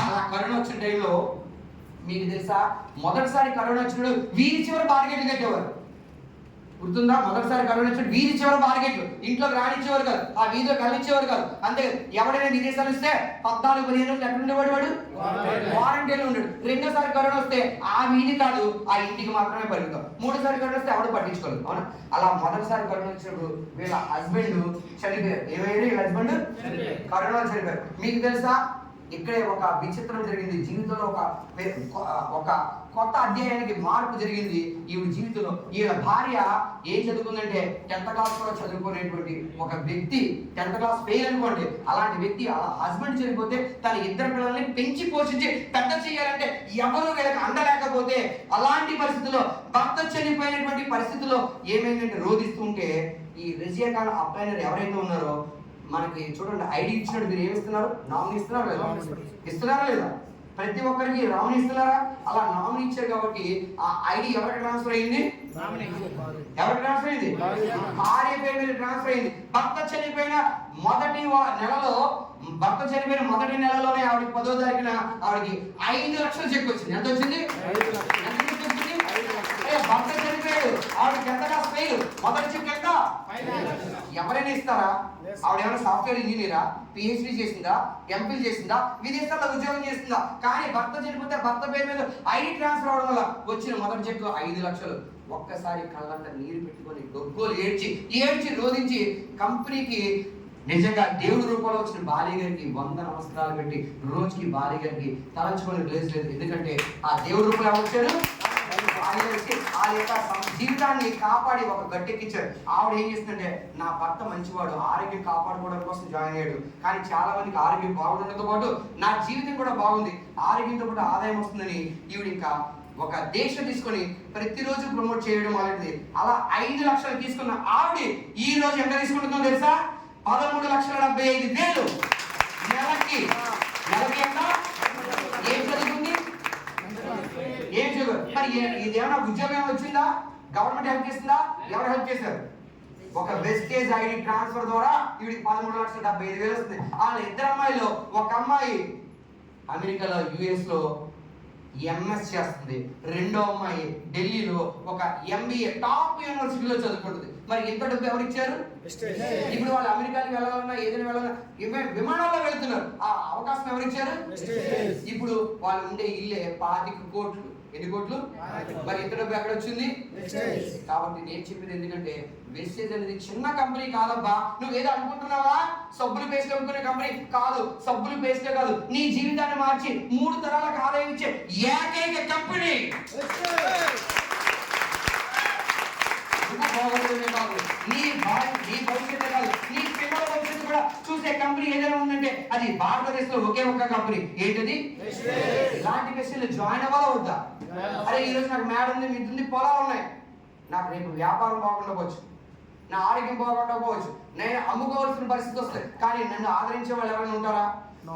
అలా కరోనా వచ్చిన టైంలో మీకు తెలుసా, మొదటిసారి కరోనా వచ్చినప్పుడు వీధి చివరి బార్గెట్లు కట్టేవారు. గుర్తుందా? మొదటిసారి కరోనా వచ్చినప్పుడు వీధి చివరి బార్గెట్లు, ఇంట్లోకి రానిచ్చేవారు కాదు, ఆ వీధిలో కలిగించేవారు కాదు. అంతే, ఎవరైనా విదేశాలు వస్తే 14-15 రోజులు ఎక్కడ ఉండేవాడు? వాడు క్వారంటైన్లో ఉన్నాడు. రెండోసారి కరోనా వస్తే ఆ వీధి కాదు, ఆ ఇంటికి మాత్రమే పరిమితం. 3వ కరోనా వస్తే ఎవడు పట్టించుకోలేదు, అవునా? అలా మొదటిసారి కరోనా వచ్చినప్పుడు వీళ్ళ హస్బెండ్ చనిపోయారు. ఏమైనా వీళ్ళ హస్బెండ్ కరోనా చనిపోయారు. మీకు తెలుసా, ఇక్కడే ఒక విచిత్రం జరిగింది. జీవితంలో ఒక కొత్త అధ్యాయానికి మార్పు జరిగింది ఈవిడ జీవితంలో. ఈవిడ భార్య ఏం చదువుకుందంటే 10th క్లాస్ కూడా చదువుకునేటువంటి ఒక వ్యక్తి, 10th క్లాస్ ఫెయిల్ అనుకోండి. అలాంటి వ్యక్తి అలా హస్బెండ్ చనిపోతే తన 2 పిల్లల్ని పెంచి పోషించి పెద్ద చేయాలంటే ఎవరు వీళ్ళకి అందలేకపోతే అలాంటి పరిస్థితుల్లో భర్త చనిపోయినటువంటి పరిస్థితుల్లో ఏమైందంటే రోధిస్తూ ఉంటే ఈ రజియా ఖాన్ అబ్బాయిలు ఎవరైతే ఉన్నారో మనకి చూడండి, ఐడి ఇచ్చినట్టు మీరు ఏమి ఇస్తున్నారు? నామినీ ఇస్తున్నారా లేదా? ఇస్తున్నారా లేదా? ప్రతి ఒక్కరికి నామినీ ఇస్తున్నారా? అలా నామినీ ఇచ్చారు కాబట్టి ఆ ఐడి ఎవరికి ట్రాన్స్ఫర్ అయింది? ఎవరికి ట్రాన్స్ఫర్ అయింది? భార్య పేరు మీద ట్రాన్స్ఫర్ అయింది. భర్త చనిపోయిన మొదటి నెలలోనే ఆవిడకి 10వ తారీఖున ఆవిడకి 5 లక్షలు చెక్ వచ్చింది. ఎంత వచ్చింది? భర్త చనిపోయాడు, ఆవిడకి ఎంత ఫెయిల్, మొదటి చెక్ ఎంత? ఎవరైనా ఇస్తారా? ఆవిడ ఏమైనా సాఫ్ట్వేర్ ఇంజనీరా, పిహెచ్డి చేసిందా, ఎంపీల్ చేసిందా, విదేశాల్లో ఉద్యోగం చేసిందా? కానీ భర్త చనిపోతే భర్త పేరు మీద ఐడి ట్రాన్స్ఫర్ అవడం వల్ల వచ్చిన మొదటి చెక్ 5 లక్షలు. ఒక్కసారి కళ్ళంతా నీరు పెట్టుకొని గొగ్గోలు ఏడ్చి రోధించి కంపెనీకి నిజంగా దేవుడి రూపంలో వచ్చిన భార్య గారికి 100 నమస్కారాలు పెట్టి రోజుకి భార్య గారికి తలంచుకొని ప్లేస్ లేదు. ఎందుకంటే ఆ దేవుడి రూపంలో వచ్చాడు, ఆ యొక్క జీవితాన్ని కాపాడి ఒక గట్టెక్కించాడు. ఆవిడ ఏం చేస్తుందంటే నా భర్త మంచివాడు, ఆరోగ్యం కాపాడుకోవడం కోసం జాయిన్ అయ్యాడు. కానీ చాలా మందికి ఆరోగ్యం బాగుండడంతో పాటు నా జీవితం కూడా బాగుంది, ఆరోగ్యంతో పాటు ఆదాయం వస్తుందని ఈవిడ ఇంకా ఒక దేశం తీసుకొని ప్రతిరోజు ప్రమోట్ చేయడం అనేది. అలా 5 లక్షలు తీసుకున్న ఆవిడ ఈ రోజు ఎంత తీసుకుంటుందో తెలుసా? 13,75,000 నెలకి. ఎంత? ఏం చదువుకుంది? ఏం చదువు? మరి ఇదేమన్నా ఉద్యోగం ఏమైనా వచ్చిందా? గవర్నమెంట్ హెల్ప్ చేసిందా? ఎవరు హెల్ప్ చేశారు? ఒక వెస్టేజ్ ఐడి ట్రాన్స్ఫర్ ద్వారా వీడికి 13,75,000 వస్తుంది. వాళ్ళ ఇద్దరు అమ్మాయిలో ఒక అమ్మాయి అమెరికాలో US లో MS చేస్తుంది, రెండో అమ్మాయి ఢిల్లీలో ఒక MBA టాప్ యూనివర్సిటీలో చదువుకుంటుంది. మరి ఎంత డబ్బు ఎవరు ఇచ్చారు? ఇప్పుడు వాళ్ళు అమెరికాకి వెళ్ళాలన్నా ఏదైనా వెళ్ళాలన్నా విమానాల్లో వెళ్తున్నారు. ఆ అవకాశం ఎవరు ఇచ్చారు? ఇప్పుడు వాళ్ళు ఉండే ఇల్లే 25 కోట్లు. ఎన్ని కోట్లు? మరి ఎంత డబ్బు ఎక్కడ వచ్చింది? కాబట్టి నేను చెప్పేది ఎందుకంటే వెస్టేజ్ అనేది చిన్న కంపెనీ కాదబ్బా. నువ్వేదో అనుకుంటున్నావా సబ్బులు పేస్ట్ అమ్ముకునే కంపెనీ కాదు. సబ్బులు పేస్టే కాదు, నీ జీవితాన్ని మార్చి 3 తరాలకు ఆదాయం ఇచ్చే ఏకైక కంపెనీ. బాగుంటుందే కాదు, నీ భవిష్యత్తే కాదు, నీ పిల్లల భవిష్యత్తు కూడా చూసే కంపెనీ ఏదైనా ఉందంటే అది భారతదేశంలో ఒకే ఒక్క కంపెనీ. ఏంటది? ఇలాంటి విషయాలు జాయిన్ అవ్వాలా వద్దా? అరే ఈరోజు నాకు మేడ ఉంది, మీ ఉంది, పొలాలు ఉన్నాయి, నాకు రేపు వ్యాపారం బాగుండకపోవచ్చు, నా ఆరోగ్యం బాగుండకపోవచ్చు, నేను అమ్ముకోవాల్సిన పరిస్థితి వస్తుంది, కానీ నన్ను ఆదరించే వాళ్ళు ఎవరైనా ఉంటారా?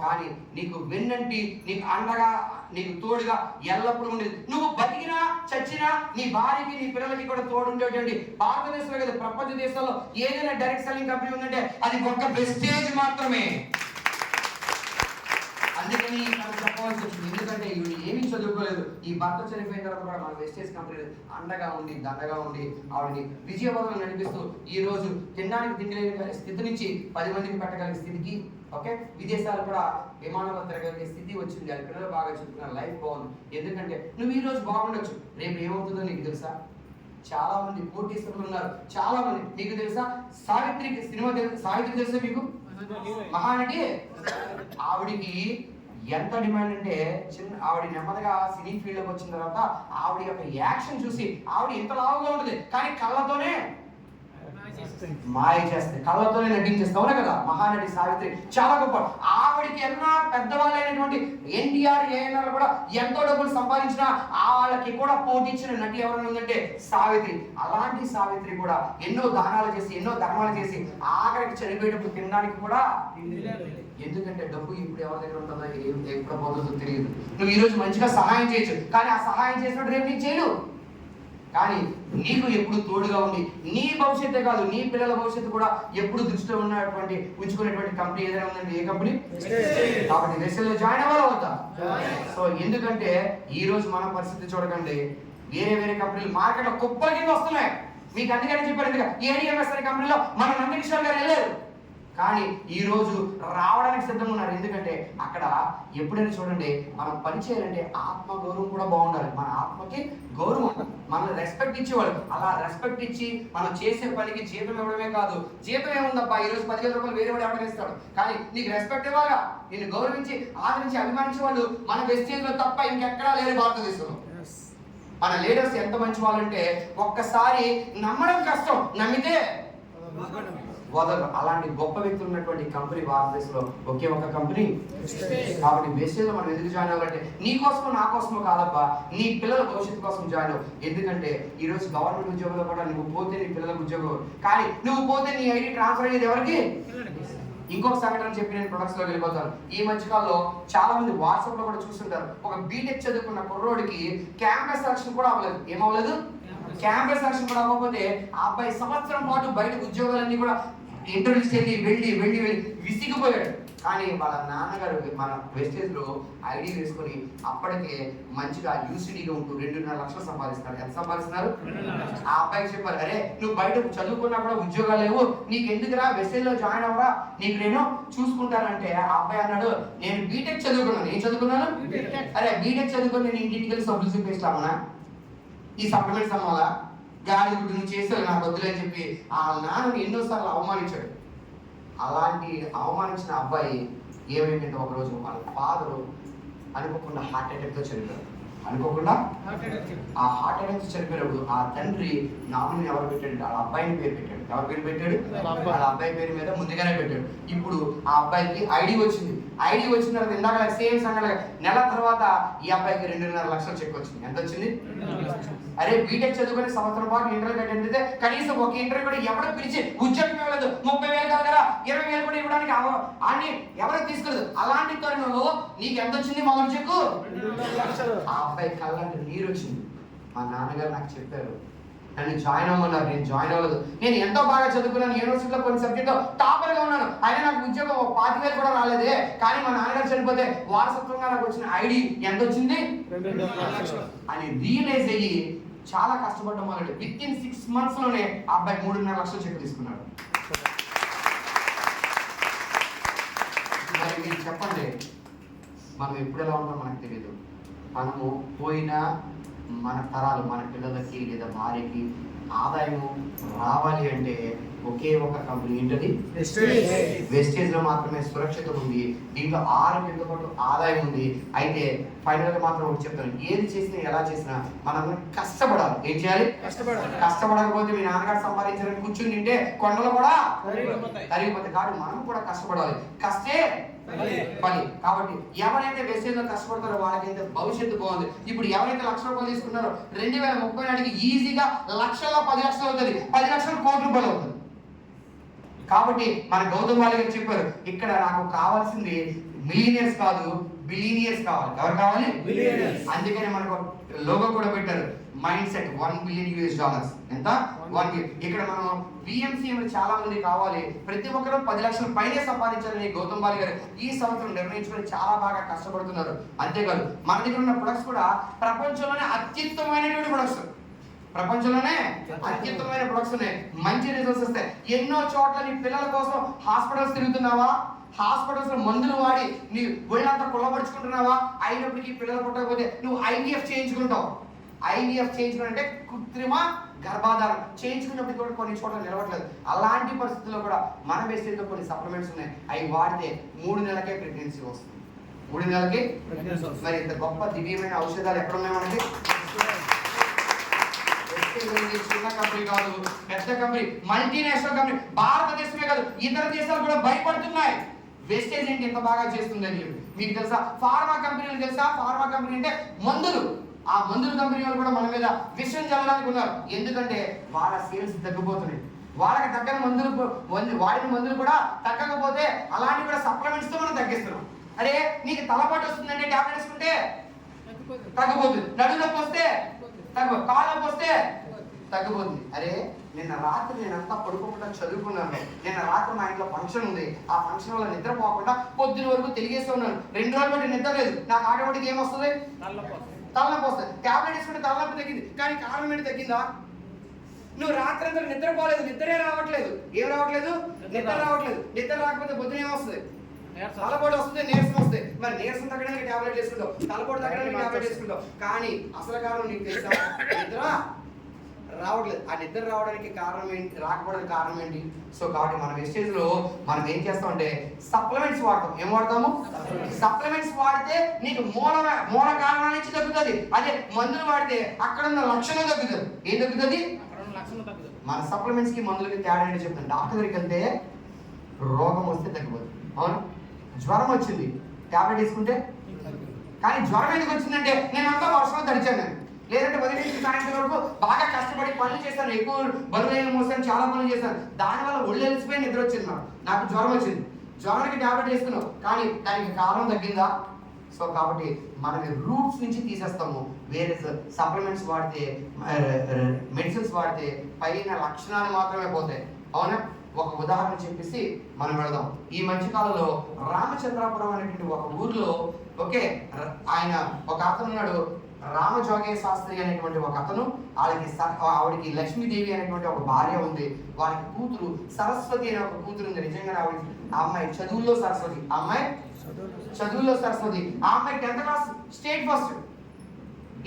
కానీ నీకు వెన్నంటి, నీకు అండగా, నీకు తోడుగా ఎల్లప్పుడూ ఉండేది. నువ్వు బతికినా చచ్చినా నీ భార్యకి నీ పిల్లలకి కూడా తోడు ఉండేటువంటి భారతదేశంలో కదా ప్రపంచ దేశాల్లో ఏదైనా డైరెక్ట్ సెల్లింగ్ కంపెనీ ఉందంటే అది ఒక్క వెస్టేజ్ మాత్రమే. అందుకని మనం చెప్పవలసి వచ్చింది. ఎందుకంటే ఇవి ఏమీ చదువుకోలేదు. ఈ భర్త చనిపోయిన తర్వాత కూడా మన వెస్టేజ్ కంపెనీ అండగా ఉండి దండగా ఉండి ఆవిడని విజయవంతంగా నడిపిస్తూ ఈ రోజు తినడానికి తిండి లేని స్థితి నుంచి 10 మందికి పెట్టగలిగే స్థితికి, ఓకే, విదేశాలు కూడా విమానంలో తిరగలిగే స్థితి వచ్చింది. అది పిల్లలు బాగా చెప్తున్నారు, లైఫ్ బాగుంది. ఎందుకంటే నువ్వు ఈ రోజు బాగుండొచ్చు, రేపు ఏమవుతుందో నీకు తెలుసా? చాలా మంది కోటీశ్వరులు ఉన్నారు, చాలా మంది. మీకు తెలుసా సావిత్రికి సినిమా సావిత్రి తెలుసా మీకు? మహానటి. ఆవిడికి ఎంత డిమాండ్ అంటే ఆవిడ నెమ్మదిగా సినీ ఫీల్డ్ లోకి వచ్చిన తర్వాత ఆవిడ యొక్క యాక్షన్ చూసి ఆవిడ ఎంత లావుగా ఉంటుంది, కానీ కళ్ళతోనే మాయ చేస్తాయి, కళ్ళతోనే నటించేస్తాయి. అవునా కదా? మహానటి సావిత్రి చాలా గొప్ప. ఆవిడికి ఎన్నో పెద్దవాళ్ళైనటువంటి NTR ANR కూడా ఎంతో డబ్బులు సంపాదించినా వాళ్ళకి కూడా పోటీ ఇచ్చిన నటి ఎవరైనా ఉందంటే సావిత్రి. అలాంటి సావిత్రి కూడా ఎన్నో దానాలు చేసి ఎన్నో ధర్మాలు చేసి ఆఖరికి చనిపోయేటప్పుడు తినడానికి కూడా, ఎందుకంటే డబ్బు ఇప్పుడు ఎవరి దగ్గర ఉంటుందో ఎప్పుడు పోతుందో తెలియదు. నువ్వు ఈరోజు మంచిగా సహాయం చేయొచ్చు, కానీ ఆ సహాయం చేసినట్టు రేపు నీకు చేయడు. కానీ నీకు ఎప్పుడు తోడుగా ఉండి నీ భవిష్యత్తే కాదు నీ పిల్లల భవిష్యత్తు కూడా ఎప్పుడు దృష్టిలో ఉన్నటువంటి ఉంచుకునేటువంటి కంపెనీ ఏదైనా ఉందండి, ఏ కంపెనీ? కాబట్టి వెస్టేజ్లో జాయిన్ అవ్వాలా వద్దా? సో ఎందుకంటే ఈ రోజు మన పరిస్థితి చూడకండి, వేరే వేరే కంపెనీలు మార్కెట్లో కుప్పల కింద వస్తున్నాయి. మీకు అందుకని చెప్పారు, ఎందుకంటే ADMS అనే కంపెనీలో మన నందకిషోర్ గారు వెళ్ళారు, కానీ ఈ రోజు రావడానికి సిద్ధంగా ఉన్నారు. ఎందుకంటే అక్కడ ఎప్పుడైనా చూడండి, మనం పని చేయాలంటే ఆత్మ గౌరవం కూడా బాగుండాలి. మన ఆత్మకి గౌరవం, మనల్ని రెస్పెక్ట్ ఇచ్చేవాళ్ళు. అలా రెస్పెక్ట్ ఇచ్చి మనం చేసే పనికి జీతం ఇవ్వడమే కాదు, జీతం ఏముందబ్బా ఈ రోజు 10,000 రూపాయలు వేరే వాడు ఎవరైనా ఇస్తాడు, కానీ నీకు రెస్పెక్ట్ ఇవ్వాలా, నిన్ను గౌరవించి ఆదరించి అభిమానించే వాళ్ళు మన వెస్టేజ్లో తప్ప ఇంకెక్కడా లేరు భారతదేశంలో. మన లీడర్స్ ఎంత మంచి వాళ్ళు అంటే ఒక్కసారి నమ్మడం కష్టం, నమ్మితే వదలరు. అలాంటి గొప్ప వ్యక్తులు ఉన్నటువంటి కంపెనీ భారతదేశంలో ఒకే ఒక కంపెనీ. కాబట్టి వెస్టేజ్లో మనం ఎందుకు జాయిన్ అవ్వాలంటే నీ కోసమో నా కోసమో కాదబ్బా, నీ పిల్లల భవిష్యత్తు కోసం జాయిన్ అవ్వు. ఎందుకంటే ఈ రోజు గవర్నమెంట్ ఉద్యోగంలో కూడా నువ్వు పోతే నీ పిల్లలకు ఉద్యోగం, కానీ నువ్వు పోతే నీ ఐడి ట్రాన్స్ఫర్ అయ్యేది ఎవరికి? ఇంకొక సంఘటన చెప్పి నేను ప్రొడక్ట్స్ లో వెళ్ళిపోతాను. ఈ మధ్యకాలంలో చాలా మంది వాట్సాప్ లో కూడా చూస్తుంటారు, ఒక బీటెక్ చదువుకున్న కుర్రోడికి క్యాంపస్ సెలక్షన్ కూడా అవ్వలేదు. ఏమవ్వలేదు? క్యాంపస్ సెలక్షన్ కూడా అవ్వకపోతే ఆ అబ్బాయి సంవత్సరం పాటు బయట ఉద్యోగాలన్నీ కూడా ఇంటర్వ్యూస్ వెళ్ళి విసిగిపోయాడు. కానీ వాళ్ళ నాన్నగారు మన వెస్టేజ్ లో ఐడి వేసుకొని అప్పటికే మంచిగా యూసిడీగా ఉంటూ 2.5 లక్షలు సంపాదిస్తారు. ఎంత సంపాదిస్తున్నారు? ఆ అబ్బాయికి చెప్పారు, అరే నువ్వు బయట చదువుకున్నా కూడా ఉద్యోగాలు లేవు, నీకు ఎందుకురా వెస్టేజ్ లో జాయిన్ అవ్వరా, నీకు నేను చూసుకుంటానంటే ఆ అబ్బాయి అన్నాడు, నేను బీటెక్ చదువుకున్నాను. ఏం చదువుకున్నాను? అరే బీటెక్ చదువుకొని నేను ఇంటికి వెళ్ళి సబ్బులు చూపిస్తామన్నా, ఈ సప్లిమెంట్స్ అమ్మాలా, గాలి గుడ్డు నువ్వు చేసావు నాకు వద్దులేని చెప్పి ఆ నాన్నని ఎన్నోసార్లు అవమానించాడు. అలాంటి అవమానించిన అబ్బాయి ఏమైందంటే ఒకరోజు వాళ్ళ ఫాదరు అనుకోకుండా హార్ట్ అటాక్తో చనిపోయారు. అనుకోకుండా ఆ హార్ట్ అటాక్ చనిపోయినప్పుడు ఆ తండ్రి నామిని ఎవరు పెట్టాడు? వాళ్ళ అబ్బాయిని పేరు పెట్టాడు. ఎవరి పేరు పెట్టాడు? వాళ్ళ అబ్బాయి పేరు మీద ముందుగానే పెట్టాడు. ఇప్పుడు ఆ అబ్బాయికి ఐడి వచ్చింది. ఐడి వచ్చిన తర్వాత ఇందాక సేమ్ సంఘటన, నెల తర్వాత ఈ అబ్బాయికి 2.5 లక్షలు చెక్ వచ్చింది. ఎంత వచ్చింది? అరే బీటెక్ చదువుకుని సంవత్సరం పాటు ఇంటర్వ్యూ అటెండ్ అయితే కనీసం ఒక ఇంటర్వ్యూ కూడా ఎవరికి పిలిచి ఉద్యోగం ఇవ్వలేదు. 30,000 కాదు కదా 20,000 కూడా ఇవ్వడానికి అని ఎవరికి తీసుకోలేదు. అలాంటి తరుణంలో నీకు ఎంత వచ్చింది? మొదటి చెక్కు. ఆ అబ్బాయి కళ్ళంటే నీరు వచ్చింది. మా నాన్నగారు నాకు చెప్పారు, నన్ను జాయిన్ అవ్వమన్నారు. నేను జాయిన్ అవ్వలేదు. నేను ఎంతో బాగా చదువుకున్నాను, యూనివర్సిటీలో కొన్ని సబ్జెక్టులో టాపర్గా ఉన్నాను, అయినా నాకు ఉద్యోగం 25,000 కూడా రాలేదే. కానీ మా నాన్నగారు చనిపోతే వారసత్వంగా నాకు వచ్చిన ఐడి ఎంత వచ్చింది 2.5 లక్షలు అని రియలైజ్ అయ్యి చాలా కష్టపడడం మొదలు. విత్ ఇన్ 6 months లోనే ఆ అబ్బాయి 3.5 లక్షలు చెక్ తీసుకున్నాడు. మరి మీరు చెప్పండి, మనం ఎప్పుడు ఎలా ఉంటామో మనకు తెలియదు. మనము పోయినా మన తరాలు, మన పిల్లలకి లేదా భార్యకి ఆదాయము రావాలి అంటే ఒకే ఒక కంపెనీ ఏంటది? వెస్టేజ్ లో మాత్రమే సురక్షిత ఉంది, దీంట్లో ఆరోగ్యంతో పాటు ఆదాయం ఉంది. అయితే ఫైనల్ గా మాత్రం ఒకటి చెప్తాను, ఏది చేసినా ఎలా చేసినా మనం కష్టపడాలి. ఏం చేయాలి? కష్టపడకపోతే మీ నాన్నగారు సంపాదించాలని కూర్చుని తింటే కొండలు కూడా తరిగిపోతాయి. కాబట్టి మనం కూడా కష్టపడాలి. కష్టే పని. కాబట్టి ఎవరైతే వెస్టేజ్ లో కష్టపడతారో వాళ్ళకైతే భవిష్యత్తు బాగుంది. ఇప్పుడు ఎవరైతే ₹1,00,000 తీసుకున్నారో 2030 నాటికి ఈజీగా లక్షల్లో 10 లక్షలు అవుతుంది, 10 లక్షలు ₹1,00,00,000 అవుతుంది. కాబట్టి మన గౌతమ్ వాలి గారు చెప్పారు, ఇక్కడ నాకు కావాల్సింది మిలియనర్స్ కాదు, బిలియనియర్స్ కావాలి. ఎవరు కావాలి? అందుకని మనకు లోగో కూడా పెట్టారు, మైండ్ సెట్ $1 billion. ఎంత? 1 billion. ఇక్కడ మనం BMCM చాలా మంది కావాలి, ప్రతి ఒక్కరూ 10 లక్షల పైనే సంపాదించాలని గౌతమ్ వాలి గారు ఈ సంవత్సరం నిర్ణయించుకొని చాలా బాగా కష్టపడుతున్నారు. అంతేకాదు మన దగ్గర ఉన్న ప్రొడక్ట్స్ కూడా ప్రపంచంలోనే అత్యుత్తమైనటువంటి ప్రొడక్ట్స్, ప్రపంచంలోనే అత్యుత్తమైన ప్రొడక్ట్స్ ఉన్నాయి. మంచి రిజల్ట్స్ వస్తాయి. ఎన్నో చోట్ల నీ పిల్లల కోసం హాస్పిటల్స్ తిరుగుతున్నావా, హాస్పిటల్స్ లో మందులు వాడి నీ ఒళ్ళంతా కుళ్ళబడుచుకుంటున్నావా, అయినప్పటికీ పిల్లలు పుట్టకపోతే నువ్వు IVF చేయించుకుంటావు. IVF చేయించుకుంటే కృత్రిమ గర్భాధారం చేయించుకున్నప్పుడు కూడా కొన్ని చోట్ల నిలవట్లేదు. అలాంటి పరిస్థితుల్లో కూడా మన వెస్టేజ్లో కొన్ని సప్లిమెంట్స్ ఉన్నాయి, అవి వాడితే 3 నెలలకే ప్రెగ్నెన్సీ వస్తుంది. 3 నెలలకి. మరి ఇంత గొప్ప దివ్యమైన ఔషధాలు ఎక్కడ ఉన్నాయి మనకి? చిన్న కంపెనీ కాదు, పెద్ద కంపెనీ, మల్టీనేషనల్ కంపెనీ. భారతదేశమే కాదు ఇతర దేశాలు కూడా భయపడుతున్నాయి వెస్టేజ్ ఏంటి ఎంత బాగా చేస్తుందని. మీకు తెలుసా ఫార్మా కంపెనీలు తెలుసా? ఫార్మా కంపెనీ అంటే మందులు. ఆ మందుల కంపెనీ వాళ్ళు కూడా మన మీద విషయం చల్లడానికి ఉన్నారు. ఎందుకంటే వాళ్ళ సేల్స్ తగ్గిపోతున్నాయి. వాళ్ళకి తగ్గని మందులు, వాడిన మందులు కూడా తగ్గకపోతే అలాంటి కూడా సప్లిమెంట్స్ తో మనం తగ్గిస్తున్నాం. అరే నీకు తలపాటు వస్తుందంటే టాబ్లెట్ వేసుకుంటే తగ్గిపోతుంది, నడుము నొప్పి వస్తే తగ్గిపోతుంది, కాలు నొప్పి వస్తే తగ్గిపోతుంది. అరే నిన్న రాత్రి నేనంతా పడుకోకుండా చదువుకున్నాను, నిన్న రాత్రి మా ఇంట్లో ఫంక్షన్ ఉంది, ఆ ఫంక్షన్ వల్ల నిద్రపోకుండా పొద్దున వరకు తెలియజేస్తూ ఉన్నాను. 2 రోజులు బట్టి నిద్ర లేదు, నాకు ఆటోమేటిక్ ఏమొస్తుంది? తలనొప్పి వస్తుంది. టాబ్లెట్ వేసుకుంటే తలనొప్పి తగ్గింది, కానీ కారణం ఏంటి తగ్గిందా? నువ్వు రాత్రి అంతా నిద్రపోలేదు, నిద్రే రావట్లేదు. ఏం రావట్లేదు? నిద్ర రావట్లేదు. నిద్ర రాకపోతే పొద్దున ఏమొస్తుంది? తలపోటు వస్తుంది, నీరసం వస్తుంది. మరి నీరసం తగ్గడానికి టాబ్లెట్ వేసుకుంటావు, తలపోటు తగ్గడానికి టాబ్లెట్ వేసుకుంటావు. కానీ అసలు కారణం నీకు తెలుసా? నిద్ర రావట్లేదు. ఆ నిద్ర రావడానికి కారణం ఏంటి, రాకపోవడానికి కారణం ఏంటి? సో కాబట్టి మన వెస్టేజ్ లో మనం ఏం చేస్తామంటే సప్లిమెంట్స్ వాడతాం. ఏం వాడతాము? సప్లిమెంట్స్ వాడితే నీకు మూల కారణాల నుంచి తగ్గుతుంది. అదే మందులు వాడితే అక్కడ ఉన్న లక్షణం తగ్గుతుంది. ఏం తగ్గుతుంది? మన సప్లిమెంట్స్ కి మందులకి తేడా ఏంటి చెప్తాను. డాక్టర్ దగ్గరికి వెళ్తే రోగం వస్తే తగ్గిపోతుంది. అవును, జ్వరం వచ్చింది టాబ్లెట్ వేసుకుంటే, కానీ జ్వరం ఎందుకు వచ్చిందంటే నేను అంతా వర్షంలో తడిచాను, లేదంటే ఉదయం నుంచి సాయంత్రం వరకు బాగా కష్టపడి పనులు చేశాను, ఎక్కువ బరువులైన మోసాను, చాలా పనులు చేశాను, దానివల్ల ఒళ్ళు వెలిసిపోయి నిద్ర వచ్చింది, నాకు జ్వరం వచ్చింది. జ్వరానికి టాబ్లెట్ వేసుకున్నావు, కానీ దానికి కారణం తగ్గిందా? సో కాబట్టి మనం రూట్స్ నుంచి తీసేస్తాము. వేరే సప్లిమెంట్స్ వాడితే, మెడిసిన్స్ వాడితే పైన లక్షణాలు మాత్రమే పోతాయి. అవునా? ఒక ఉదాహరణ చెప్పేసి మనం వెళదాం. ఈ మధ్యకాలంలో రామచంద్రాపురం అనేటువంటి ఒక ఊర్లో ఆయన ఒక అతను ఉన్నాడు, రామజోగే శాస్త్రి అనేటువంటి ఒక అతను. ఆవిడికి లక్ష్మీదేవి అనేటువంటి ఒక భార్య ఉంది, వారికి కూతురు సరస్వతి అనే ఒక కూతురు ఉంది. నిజంగా ఆ అమ్మాయి చదువుల్లో సరస్వతి, ఆ అమ్మాయి చదువుల్లో సరస్వతి. ఆ అమ్మాయి 10th class state first.